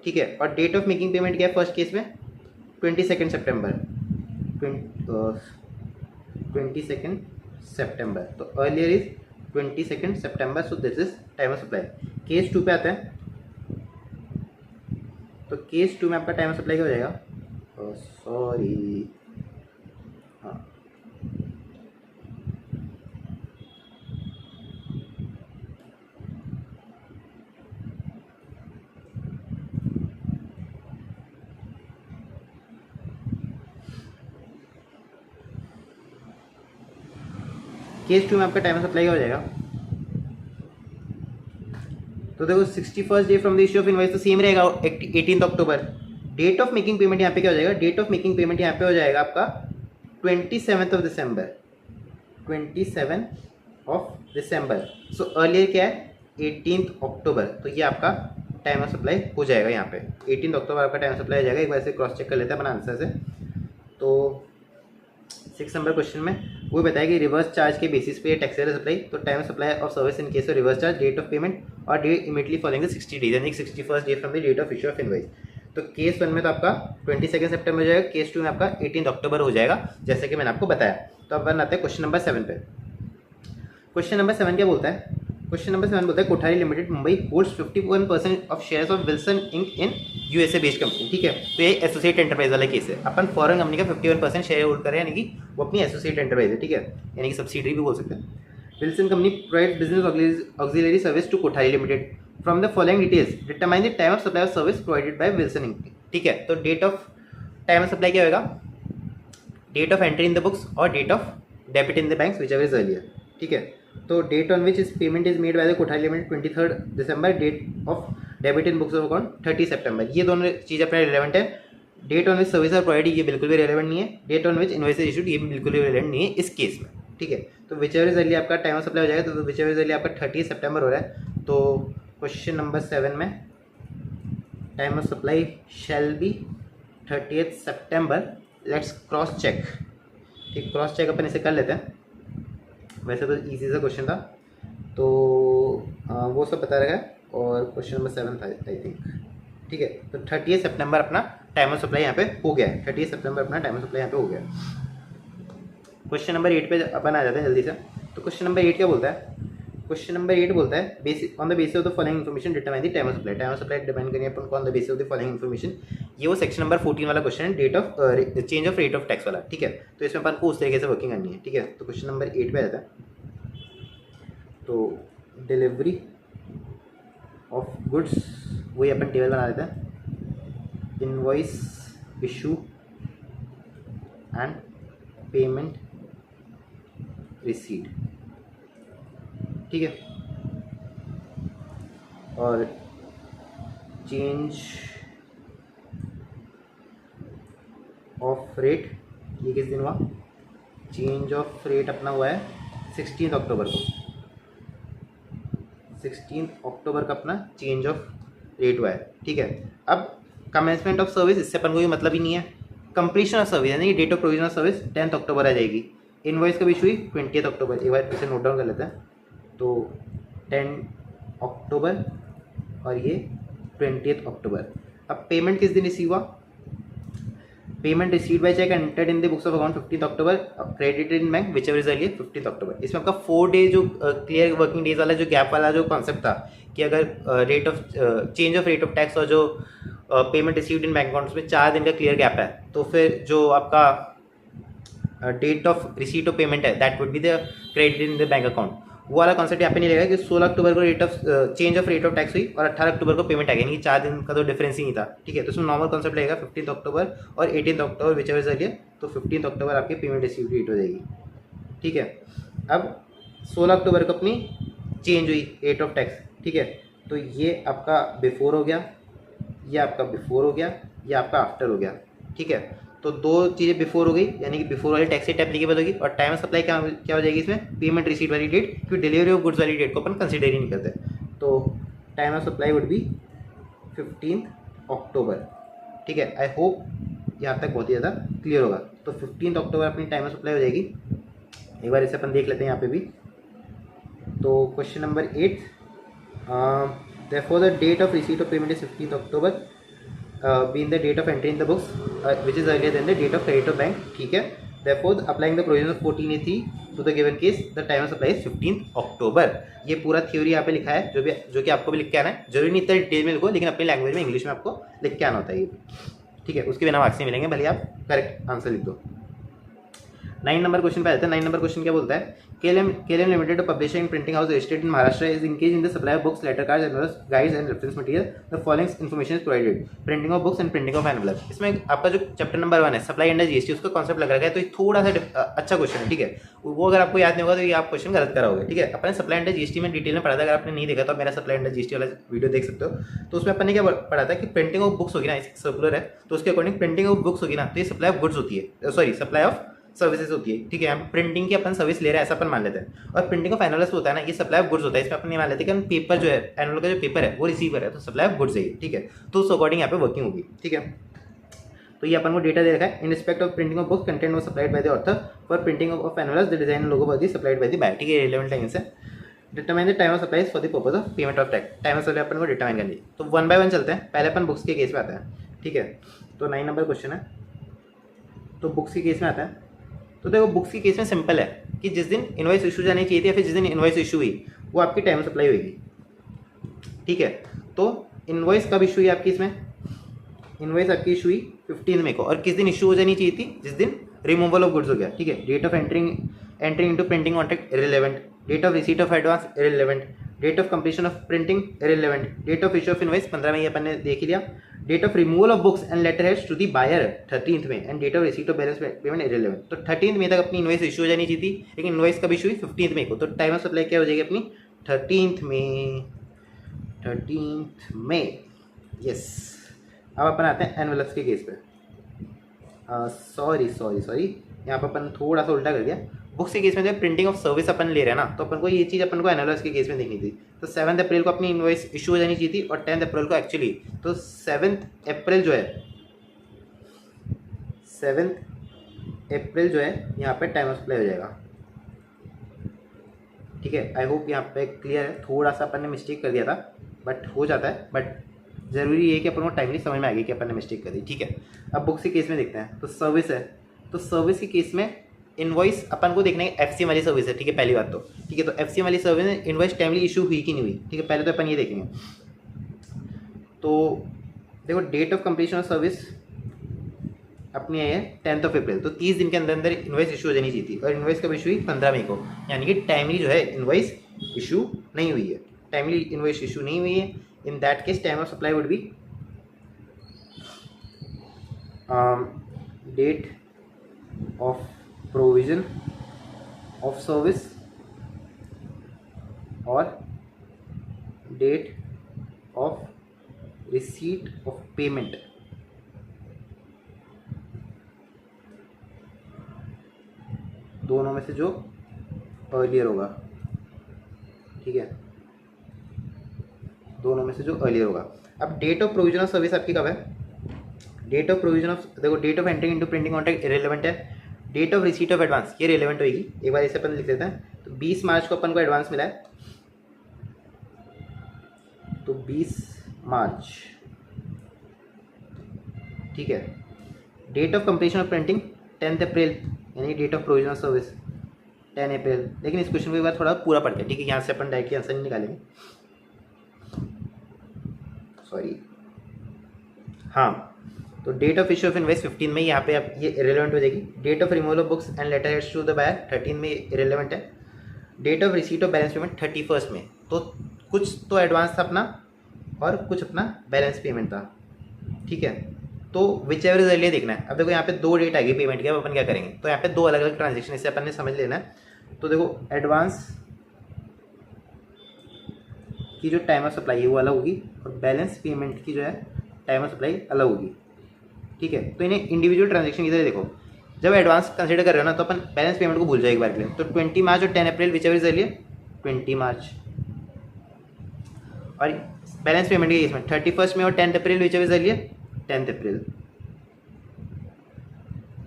ठीक है। और डेट ऑफ मेकिंग पेमेंट क्या है फर्स्ट केस में 22 सितंबर, 22 सितंबर, तो earlier is 22 September, so this is time of supply. Case 2 पे आते हैं, तो केस 2 में आपका टाइम ऑफ सप्लाई क्या हो जाएगा, सॉरी हाँ, केस 2 में आपका टाइम ऑफ सप्लाई क्या हो जाएगा, तो देखो 61st day from the issue of invoice तो सेम रहेगा 18 अक्टूबर। डेट ऑफ मेकिंग पेमेंट यहाँ पे क्या हो जाएगा, डेट ऑफ मेकिंग पेमेंट यहाँ पे हो जाएगा आपका 27 दिसंबर, 27 दिसंबर। सो अर्लियर क्या है 18 अक्टूबर, तो ये आपका टाइम ऑफ सप्लाई हो जाएगा यहाँ पे 18 अक्टूबर आपका टाइम ऑफ सप्लाई हो जाएगा। एक बार से क्रॉस चेक कर लेते हैं अपना आंसर से। तो 6 नंबर क्वेश्चन में वो बताया कि रिवर्स चार्ज के बेसिस पे टैक्सेबल सप्लाई, तो time of supply of service in case of reverse charge, date of payment और date immediately following the 60 days यानी 61st day from the date of issue of invoice. तो केस 1 में तो आपका 22 सितंबर हो जाएगा, केस 2 में आपका 18 अक्टूबर हो जाएगा जैसे कि मैंने आपको बताया। तो अब आते हैं क्वेश्चन नंबर 7 पे। क्वेश्चन नंबर 7 क्या बोलता है, क्वेश्चन नंबर 7 बोलता है Kothari limited Mumbai holds 51% of shares of Wilson inc in USA based company, ठीक है। तो ये एसोसिएट एंटरप्राइज वाला केस है, अपन फॉरेन कंपनी का 51% शेयर होल्ड करें यानी कि वो अपनी एसोसिएट एंटरप्राइज है, ठीक है, यानी कि सब्सिडरी भी बोल सकते हैं। Wilson company provide business auxiliary service to Kothari limited from the following details determine the time of supply of service provided by Wilson Inc, ठीक है। तो date of time of supply क्या होगा, date of entry in the books और date of debit in the banks whichever is earlier, ठीक है। तो date on which is payment is made by the Kothari limited 23 December, date of debit in books of account 30 सितंबर। ये दोनों चीज़ अपने रिलेवेंट है। Date on which service are provided ये बिल्कुल भी रिलेवेंट नहीं है, date on which invoice issued ये भी बिल्कुल भी रिलेवेंट नहीं है इस केस में, ठीक है। तो विच एवर इज अर्ली आपका टाइम ऑफ सप्लाई हो जाएगा, तो विच एवर इज अर्ली आपका 30 सितंबर हो रहा है। तो क्वेश्चन नंबर 7 में time of supply shall be 30 सितंबर। लेट्स क्रॉस चेक, ठीक, क्रॉस चेक अपन इसे कर लेते हैं। वैसे तो इजी सा क्वेश्चन था, तो वो सब बता रखा है, और क्वेश्चन नंबर 7 था आई थिंक, ठीक है। तो 30 सितंबर अपना टाइम ऑफ सप्लाई यहाँ पे हो गया है, 30 सितंबर अपना टाइम ऑफ सप्लाई यहाँ पे हो गया है। क्वेश्चन नंबर 8 पे अपन आ जाते हैं जल्दी से। तो क्वेश्चन नंबर 8 क्या बोलता है, क्वेश्चन नंबर 8 बोलता है basic on the basis of the following information determine the time of supply. Time of supply depend करेंगे अपन को on the basis of the following information. ये वो सेक्शन नंबर 14 वाला क्वेश्चन है, date of change of rate of tax वाला, ठीक है। तो इसमें अपन को उस तरीके से वर्किंग करनी है, ठीक है। तो क्वेश्चन नंबर 8 पे आ जाता है। तो डिलीवरी ऑफ गुड्स वही अपन टेबल बना देते हैं, invoice issue and payment recede, ठीक है। और चेंज ऑफ रेट ये किस दिन हुआ, चेंज ऑफ रेट अपना हुआ है 16 अक्टूबर को, 16 अक्टूबर का अपना चेंज ऑफ रेट हुआ है, ठीक है। अब कमेंसमेंट ऑफ सर्विस इससे अपन को भी मतलब ही नहीं है। कंप्लीशन ऑफ सर्विस यानी कि date of provision of service 10 अक्टूबर आ जाएगी। इनवॉइस कब इशू हुई 20 अक्टूबर, एक बार इसे नोट डाउन कर लेते हैं। तो 10 अक्टूबर और ये 20 अक्टूबर। अब पेमेंट किस दिन रिसीव हुआ, payment receive by cheque entered in the books of account 15 अक्टूबर, credited in bank whichever is earlier 15 अक्टूबर। इसमें आपका 4 डे जो क्लियर वर्किंग डेज वाला जो गैप वाला जो कॉन्सेप्ट था कि अगर rate of change of rate of tax और जो payment received in bank accounts में 4 दिन का क्लियर गैप है, तो फिर जो आपका date of receipt of payment है that would be the credit in the bank account. वो वाला कॉन्सेप्ट यहाँ पे नहीं रहेगा कि 16 अक्टूबर को rate of change of rate of tax हुई और 18 अक्टूबर को पेमेंट आ गई, यानी कि 4 दिन का तो डिफरेंस ही नहीं था, ठीक है। तो उसमें नॉर्मल कॉन्सेप्ट रहेगा 15 अक्टूबर और 18 अक्टूबर विच एवर इज अर्लियर, तो 15 अक्टूबर आपकी पेमेंट रिसीव डेट हो जाएगी, ठीक है। अब 16 अक्टूबर को अपनी चेंज हुई रेट ऑफ टैक्स, ठीक है। तो ये आपका बिफोर हो गया, ये आपका बिफोर हो गया, ये आपका आफ्टर हो गया, ठीक है। तो 2 चीज़ें बिफोर हो गई यानी कि बिफोर वाली टैक्स रेट एप्लीकेबल होगी, और टाइम ऑफ सप्लाई क्या हो जाएगी इसमें, पेमेंट रिसीट वाली डेट, क्योंकि डिलीवरी ऑफ गुड्स वाली डेट को अपन कंसिडर ही नहीं करते। तो time of supply would B 15 अक्टूबर। ठीक है, आई होप यहाँ तक बहुत ही ज़्यादा क्लियर होगा। तो 15 अक्टूबर अपनी टाइम ऑफ सप्लाई हो जाएगी। एक बार इसे अपन देख लेते हैं यहाँ पे भी। तो question number 8, therefore the date of receipt of payment is 15th October, being the date of entry in the books, which is earlier than the date of credit of bank. ठीक है, therefore applying the provision of 14A3 to the given case, the time of supply is 15th October। ये पूरा थ्योरी यहाँ पे लिखा है, जो कि आपको भी लिख के आना है। जरूरी नहीं इतना डिटेल में लिखो, लेकिन अपनी लैंग्वेज में इंग्लिश में आपको लिख के आना होता है ये। ठीक है, उसके बिना मार्क्स नहीं मिलेंगे, भले आप करेक्ट आंसर लिख दो। 9 नंबर क्वेश्चन पे आते हैं। 9 नंबर क्वेश्चन क्या बोलता है? KLM Limited, a publishing and printing house registered in Maharashtra, is engaged in the supply of books, letter cards, envelopes, guides and reference material. The following information is provided: printing of books and printing of envelopes। इसमें आपका जो चैप्टर नंबर 1 है सप्लाई अंडर जीएसटी, उसका कॉन्सेप्ट लग रहा है। तो ये थोड़ा सा अच्छा क्वेश्चन है। ठीक है, वो अगर आपको याद नहीं होगा तो ये आप क्वेश्चन गलत कराओगे। ठीक है, अपने सप्लाई अंडर जीएसटी में डिटेल में पढ़ा था। अगर आपने नहीं देखा तो मेरा सप्लाई अंडर जीएसटी वाला वीडियो देख सकते हो। तो उसमें अपन ने क्या पढ़ा था कि प्रिंटिंग ऑफ बुक्स होगी ना, सर्कुलर है तो उसके अकॉर्डिंग प्रिंटिंग ऑफ बुक्स होगी ना, तो ये सप्लाई ऑफ गुड्स होती है, सॉरी सप्लाई ऑफ सर्विसेज होती है। ठीक है, यहाँ पे प्रिंटिंग की अपन सर्विस ले रहे हैं ऐसा अपन मान लेते हैं। और प्रिंटिंग ऑफ एनवलप्स होता है ना, ये सप्लाई ऑफ गुड्स होता है। इसमें अपन नहीं मान लेते कि पेपर जो है एनवलप का जो पेपर है वो रिसीवर है, तो सप्लाई ऑफ गुड्स है। ठीक है, तो उस अकॉर्डिंग यहाँ पे वर्किंग होगी। ठीक है, तो ये अपन को डेटा दे रखा है। In respect of printing of books, content was supplied by the author for printing of envelopes, the design logo was supplied by the buyer. ठीक है, रिलेवेंट लाइन से determine the time of supplies for the purpose of payment of tax. Time of supply अपन को डिटरमाइन करनी है। तो 1 बाय 1 चलते हैं। पहले अपन बुक्स के केस में आते हैं। ठीक है, तो 9 नंबर क्वेश्चन है, तो बुक्स के केस में आता है। तो देखो बुक्स की केस में सिंपल है कि जिस दिन इनवॉइस इशू जानी चाहिए थी या फिर जिस दिन इनवॉइस इशू हुई वो आपकी टाइम सप्लाई होगी। ठीक है, तो इनवॉइस कब इशू हुई आपकी? इसमें इनवॉइस आपकी इशू हुई 15 मई को। और किस दिन इशू हो जानी चाहिए थी? जिस दिन रिमूवल ऑफ गुड्स हो गया। ठीक है, date of entering into printing contract irrelevant, date of receipt of advance irrelevant, date of completion of printing irrelevant, date of issue of invoice 15 मई अपन ने देख ही लिया, date of removal of books and letter heads to the buyer 13th में, and date of receipt of balance payment irrelevant. तो 13th मई तक अपनी इनवॉइस इशू हो जानी चाहिए थी, लेकिन इनवॉइस कब इशू हुई? 15th मई को। तो टाइम ऑफ सप्लाई क्या हो जाएगी अपनी? 13th मई। यस, अब अपन आते हैं एनवलप्स के केस पे। सॉरी यहाँ पर अपन थोड़ा सा उल्टा कर दिया। बुक्स के केस में जब प्रिंटिंग ऑफ सर्विस अपन ले रहे हैं ना, तो अपन को ये चीज़ अपन को एनवलप्स के केस में देखनी थी। तो 7 अप्रैल को अपनी इनवॉइस इशू हो जानी चाहिए थी और 10 अप्रैल को एक्चुअली, तो 7 अप्रैल जो है यहाँ पे टाइम ऑफ सप्लाई हो जाएगा। ठीक है, आई होप यहाँ पे क्लियर है। थोड़ा सा अपन ने मिस्टेक कर दिया था, बट हो जाता है, बट ज़रूरी है कि अपन को टाइमली समझ में आ गई कि अपन ने मिस्टेक कर दी। ठीक है, अब बुक्स के केस में देखते हैं। तो सर्विस है, तो सर्विस के केस में इनवॉइस अपन को देखना है एफसी वाली सर्विस है। ठीक है, पहली बात तो ठीक है, तो एफसी वाली सर्विस में इनवॉइस टाइमली इशू हुई कि नहीं हुई। ठीक है, पहले तो अपन ये देखेंगे। तो देखो date of completion of service अपनी है 10th अप्रैल, तो 30 दिन के अंदर अंदर इनवॉइस इशू हो जानी चाहिए थी। और इनवॉइस कब इशू हुई? 15 मई को, यानी कि टाइमली जो है इनवॉइस इशू नहीं हुई है। टाइमली इनवॉइस इशू नहीं हुई है। In that case time of supply would be date of provision of service और date of receipt of payment. दोनों में से जो अर्लियर होगा। ठीक है, दोनों में से जो अर्लियर होगा। अब date of provision of service आपकी कब है? डेट ऑफ प्रोविजन ऑफ, देखो date of entering into printing contract irrelevant है। Date of receipt of advance ये रिलेवेंट होगी। एक बार इसे अपन लिख देते हैं। तो 20 मार्च को अपन को एडवांस मिला है, तो 20 मार्च। ठीक है, date of completion of printing 10th अप्रैल, यानी date of provision of service 10 अप्रैल। लेकिन इस क्वेश्चन को एक बार थोड़ा पूरा पढ़ते हैं। ठीक है, यहाँ से अपन डायरेक्टली आंसर नहीं निकालेंगे, सॉरी। हाँ, तो date of issue of invoice 15 में यहाँ पे आप ये इरेलेवेंट हो जाएगी। Date of removal of books and letter heads to the buyer 13 में इरेलेवेंट है। Date of receipt of balance payment 31 में। तो कुछ तो एडवांस था अपना और कुछ अपना बैलेंस पेमेंट था। ठीक है, तो विच एवर इज अर्लियर देखना है। अब देखो यहाँ पे 2 डेट आएगी पेमेंट की, अब अपन क्या करेंगे? तो यहाँ पे 2 अलग अलग ट्रांजेक्शन इसे अपन ने समझ लेना है। तो देखो एडवांस की जो टाइम ऑफ सप्लाई है वो अलग होगी और बैलेंस पेमेंट की जो है टाइम ऑफ सप्लाई अलग होगी। ठीक है, तो इन्हें इंडिविजुअल ट्रांजेक्शन की तरह देखो। जब एडवांस कंसीडर कर रहे हो ना, तो अपन बैलेंस पेमेंट को भूल जाए एक बार के लिए। तो 20 मार्च और 10 अप्रैल विच एवर इज अर्लियर 20 मार्च। और बैलेंस पेमेंट के केस में 31 में और 10 अप्रैल विच एवर अर्लियर 10 अप्रैल,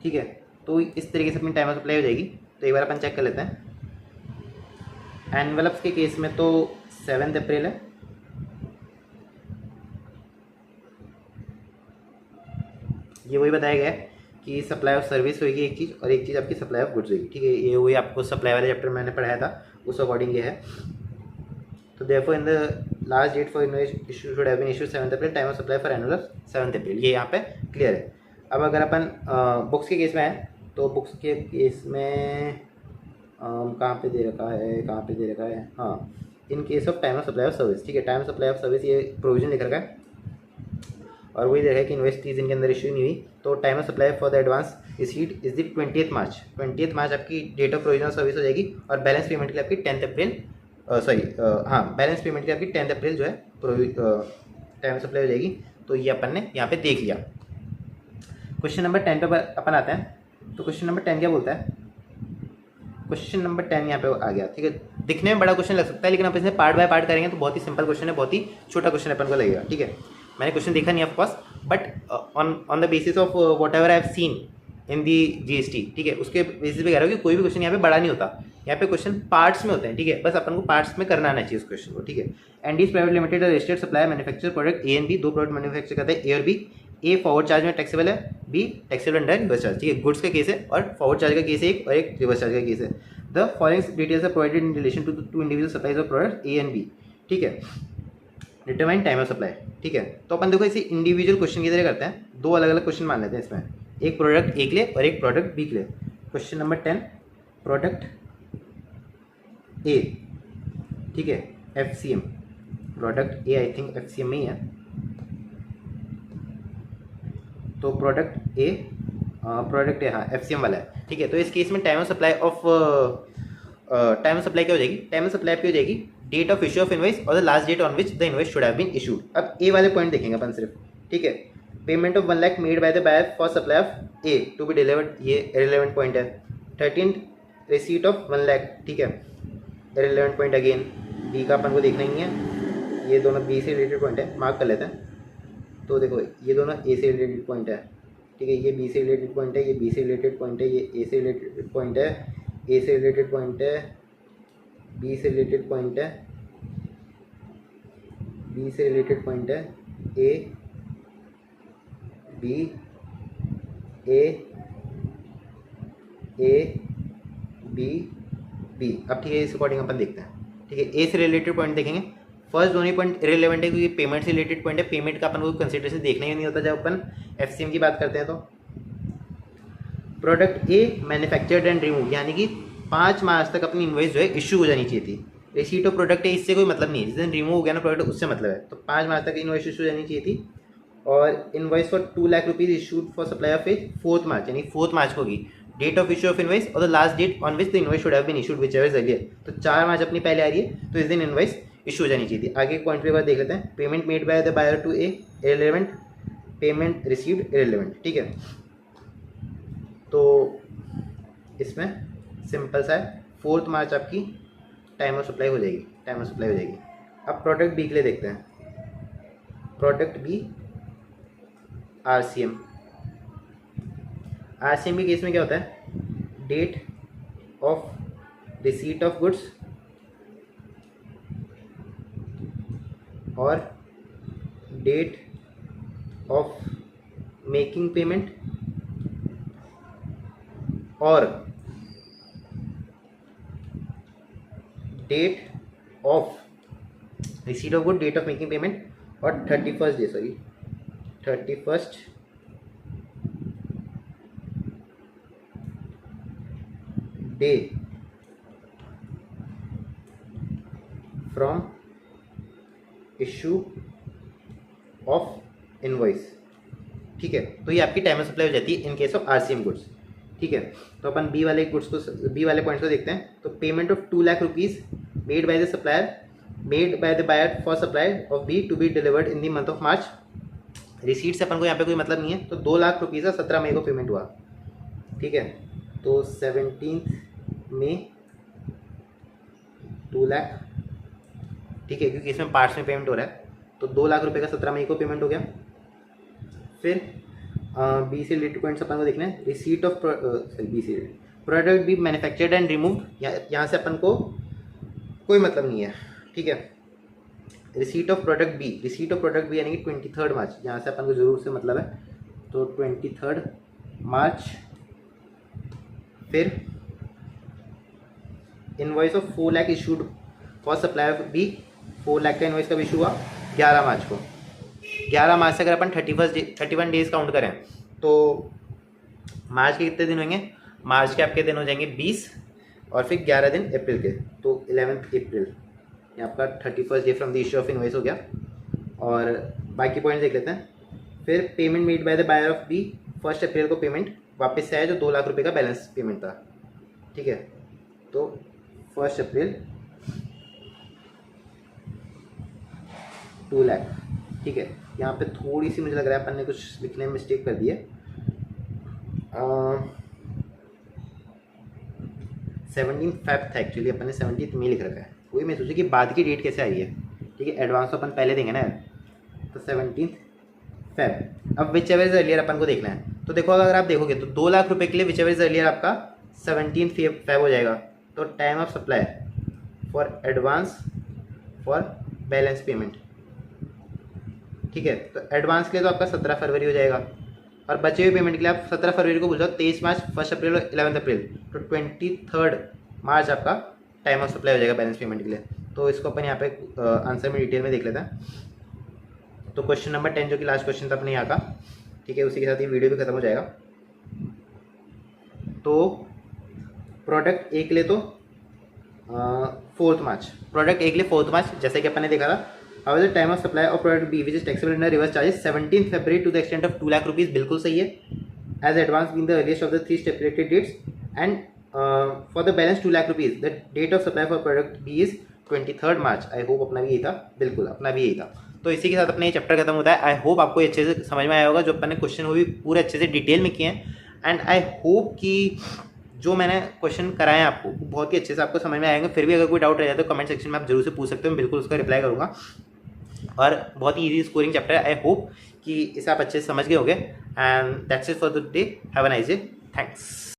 ठीक है। तो इस तरीके से अपनी टाइम ऑफ सप्लाई हो जाएगी। तो एक बार अपन चेक कर लेते हैं। एनवेलप्स के केस में तो 7 अप्रैल है, ये वही बताया गया है कि सप्लाई ऑफ सर्विस होगी एक चीज़, और एक चीज़ आपकी सप्लाई ऑफ गुड्स होगी, ठीक है। ये वही आपको सप्लाई वाले चैप्टर में मैंने पढ़ाया था, उस अकॉर्डिंग ये है। तो therefore in the last date for invoice issue should have been issued 7 अप्रैल, time of supply for annual 7 अप्रैल, ये यहाँ पे क्लियर है। अब अगर अपन बुक्स के केस में आए तो बुक्स के केस में कहाँ पे दे रखा है, कहाँ पे दे रखा है, हाँ, इन case of time of supply of service, ठीक है। Time of supply of service ये प्रोविजन लिख रखा है, और वही देखा है कि इन्वेस्ट 30 दिन के अंदर इशू नहीं हुई। तो time of supply for the advance receipt is the 20 मार्च, 20 मार्च आपकी डेट ऑफ प्रोविजनल सर्विस हो जाएगी, और बैलेंस पेमेंट के लिए आपकी 10 अप्रैल बैलेंस पेमेंट के लिए आपकी 10 अप्रैल जो है टाइम ऑफ सप्लाई हो जाएगी। तो ये अपन ने यहाँ पे देख लिया। क्वेश्चन नंबर 10 पे अपन आते हैं। तो क्वेश्चन नंबर 10 क्या बोलता है? क्वेश्चन नंबर 10 यहाँ पे आ गया, ठीक है। दिखने में बड़ा क्वेश्चन लग सकता है, लेकिन आप इसे पार्ट बाय पार्ट करेंगे तो बहुत ही सिंपल क्वेश्चन है, बहुत ही छोटा क्वेश्चन अपन को लगेगा, ठीक है। मैंने क्वेश्चन देखा नहीं of course, but on the basis of what ever I have seen in the GST, ठीक है, उसके बेसिस पे कह रहा हूँ कि कोई भी क्वेश्चन यहाँ पे बड़ा नहीं होता, यहाँ पे क्वेश्चन पार्ट्स में होते हैं, ठीक है। बस अपन को पार्ट्स में करना आना चाहिए उस क्वेश्चन को, ठीक है। NDs private limited registered supplier manufacture product A and B, दो प्रोडक्ट मैन्युफैक्चर करते हैं, ए और बी। ए फॉरवर्ड चार्ज में टैक्सेबल है, B taxable under reverse charge, ठीक है। गुड्स का केस है और फॉरवर्ड चार्ज का केस है एक, और एक रिवर्स चार्ज का केस है। The following details are provided in relation to individual supplies of product A and B, ठीक है। डिटरमाइन टाइम ऑफ सप्लाई, ठीक है। तो अपन देखो इसे इंडिविजुअल क्वेश्चन की तरह करते हैं, दो अलग अलग क्वेश्चन मान लेते हैं इसमें, एक प्रोडक्ट ए के लिए और एक प्रोडक्ट बी के लिए। क्वेश्चन नंबर 10, प्रोडक्ट ए, ठीक है, FCM, product A I think FCM में ही है। तो प्रोडक्ट ए हाँ एफसीएम वाला है, ठीक है। तो इस केस में टाइम ऑफ सप्लाई क्या हो जाएगी? टाइम ऑफ सप्लाई क्या हो जाएगी? Date of issue of invoice और the last date on which the invoice should have been issued. अब ए वाले पॉइंट देखेंगे अपन सिर्फ, ठीक है। Payment of 1 lakh made by the buyer for supply of A to B delivered, ये इररिलेवेंट पॉइंट है। 13 रिसीट ऑफ 1 लाख, ठीक है, इररिलेवेंट पॉइंट अगेन। बी का अपन को देखना ही है, ये दोनों बी से रिलेटेड पॉइंट है, मार्क कर लेते हैं। तो देखो ये दोनों ए से रिलेटेड पॉइंट है, ठीक है, ये बी से रिलेटेड पॉइंट है, ये बी से रिलेटेड पॉइंट है, ये ए से रिलेटेड पॉइंट है, ए से रिलेटेड पॉइंट है, बी से रिलेटेड पॉइंट है, बी से रिलेटेड पॉइंट है, A B A B B. अब ठीक है, इस अकॉर्डिंग अपन देखते हैं, ठीक है। ए से रिलेटेड पॉइंट देखेंगे, फर्स्ट दोनों पॉइंट इररिलेवेंट है क्योंकि पेमेंट से रिलेटेड पॉइंट है, पेमेंट का अपन को कंसिडरेशन देखना ही नहीं होता जब अपन एफसीएम की बात करते हैं। तो product A manufactured and remove, यानी कि 5 मार्च तक अपनी इन्वॉइस जो है इशू हो जानी चाहिए थी। रिसीट ऑफ प्रोडक्ट है, इससे कोई मतलब नहीं है, जिस दिन रिमूव हो गया ना प्रोडक्ट उससे मतलब है। तो 5 मार्च तक इन्वॉइस इशू हो जानी चाहिए थी, और invoice for 2 lakh rupees issued for supply of A 4 March, यानी 4 मार्च को होगी date of issue of invoice और the last date on which the invoice should have been issued whichever earlier. तो 4 मार्च अपनी पहले आ रही है, तो इस दिन इन्वॉइस इशू हो जानी चाहिए थी। आगे पॉइंट पे बात देख लेते हैं। Payment made by the buyer to A irrelevant, payment received irrelevant, ठीक है। तो इसमें सिंपल सा है, 4 मार्च आपकी टाइम ऑफ सप्लाई हो जाएगी, टाइम ऑफ सप्लाई हो जाएगी। अब प्रोडक्ट बी के लिए देखते हैं। प्रोडक्ट बी आरसीएम, आरसीएम के केस में क्या होता है? Date of receipt of goods और डेट ऑफ मेकिंग पेमेंट और date of receipt of good, date of making payment और 31st day from issue of invoice, ठीक है। तो ये आपकी टाइम ऑफ सप्लाई हो जाती है in case of RCM goods, ठीक है। तो अपन बी वाले गुड्स को, बी वाले पॉइंट्स को देखते हैं। तो payment of 2 lakh rupees made by the supplier, made by the buyer for supply of B to B delivered in the month of मार्च। रिसीट से अपन को यहाँ पे कोई मतलब नहीं है, तो 2 लाख रुपीज़ का 17 मई को पेमेंट हुआ, ठीक है। तो 17 मई 2 लाख, ठीक है, क्योंकि इसमें पार्ट्स में पेमेंट हो रहा है। तो 2 लाख रुपए का 17 मई को पेमेंट हो गया। फिर बी से रिलेटेड पॉइंट्स अपन को देखना है। रिसीट ऑफ बी से product be manufactured and removed, यहाँ से अपन को कोई मतलब नहीं है, ठीक है। रिसीट ऑफ प्रोडक्ट बी यानी कि 23 मार्च, यहाँ से अपन को जरूर से मतलब है, तो 23 मार्च। फिर invoice of 4 lakh issued for supply of B, 4 lakh का इनवॉइस कब इशू हुआ? 11 मार्च को। 11 मार्च से अगर अपन 31 डेज काउंट करें तो मार्च के कितने दिन होंगे? मार्च के आपके दिन हो जाएंगे 20 और फिर 11 दिन अप्रैल के, तो 11 अप्रैल ये आपका 31st day from the issue of invoice हो गया। और बाकी पॉइंट देख लेते हैं। फिर payment made by the buyer of B, 1 April को पेमेंट वापस से आया जो 2 लाख रुपए का बैलेंस पेमेंट था, ठीक है। तो 1 अप्रैल 2 लाख, ठीक है। यहाँ पे थोड़ी सी मुझे लग रहा है अपन ने कुछ लिखने में मिस्टेक कर दी है। 17 फेब था एक्चुअली, अपन ने 17 में लिख रखा है। वही मैं सोची कि बाद की डेट कैसे आई है, ठीक है। एडवांस तो अपन पहले देंगे ना, तो 17 फेब। अब विच एवर इज अर्लियर अपन को देखना है। तो देखो अगर आप देखोगे तो 2 लाख रुपए के लिए विच एवर इज अर्लियर आपका 17 फेब हो जाएगा। तो time of supply for advance for balance payment, ठीक है। तो एडवांस के लिए तो आपका 17 फरवरी हो जाएगा, और बचे हुए पेमेंट के लिए आप 17 फरवरी को भूल जाओ, 23 मार्च, 1 अप्रैल और 11 अप्रैल, तो 23 मार्च आपका टाइम ऑफ सप्लाई हो जाएगा बैलेंस पेमेंट के लिए। तो इसको अपन यहाँ पे आंसर में डिटेल में देख लेते हैं। तो क्वेश्चन नंबर 10 जो कि लास्ट क्वेश्चन था अपने यहाँ का, ठीक है, उसी के साथ ये वीडियो भी खत्म हो जाएगा। तो प्रोडक्ट ए के लिए तो 4 मार्च, प्रोडक्ट ए के लिए 4 मार्च, जैसे कि अपन ने देखा था। How is the time of supply of product B which is taxable under reverse charges 17 फरवरी to the extent of 2 lakh rupees, बिल्कुल सही है। As advance being the earliest of the 3 stipulated dates and for the balance 2 lakh rupees the date of supply for product B is 23 March. I hope अपना भी यही था, बिल्कुल अपना भी यही था। तो इसी के साथ अपना ये चैप्टर खत्म होता है। आई होप आपको अच्छे से समझ में आया होगा, जो अपन ने क्वेश्चन वो भी पूरे अच्छे से डिटेल में किए हैं। एंड आई होप कि जो मैंने क्वेश्चन कराए हैं आपको बहुत ही अच्छे से आपको समझ में आएंगे। फिर भी अगर कोई डाउट रह जाए तो कमेंट सेक्शन में आप जरूर से पूछ सकते हो, मैं बिल्कुल उसका रिप्लाई करूँगा। और बहुत ही ईजी स्कोरिंग चैप्टर है। आई होप कि इसे आप अच्छे से समझ गए होंगे। And that's it for the day. Have a nice day. Thanks.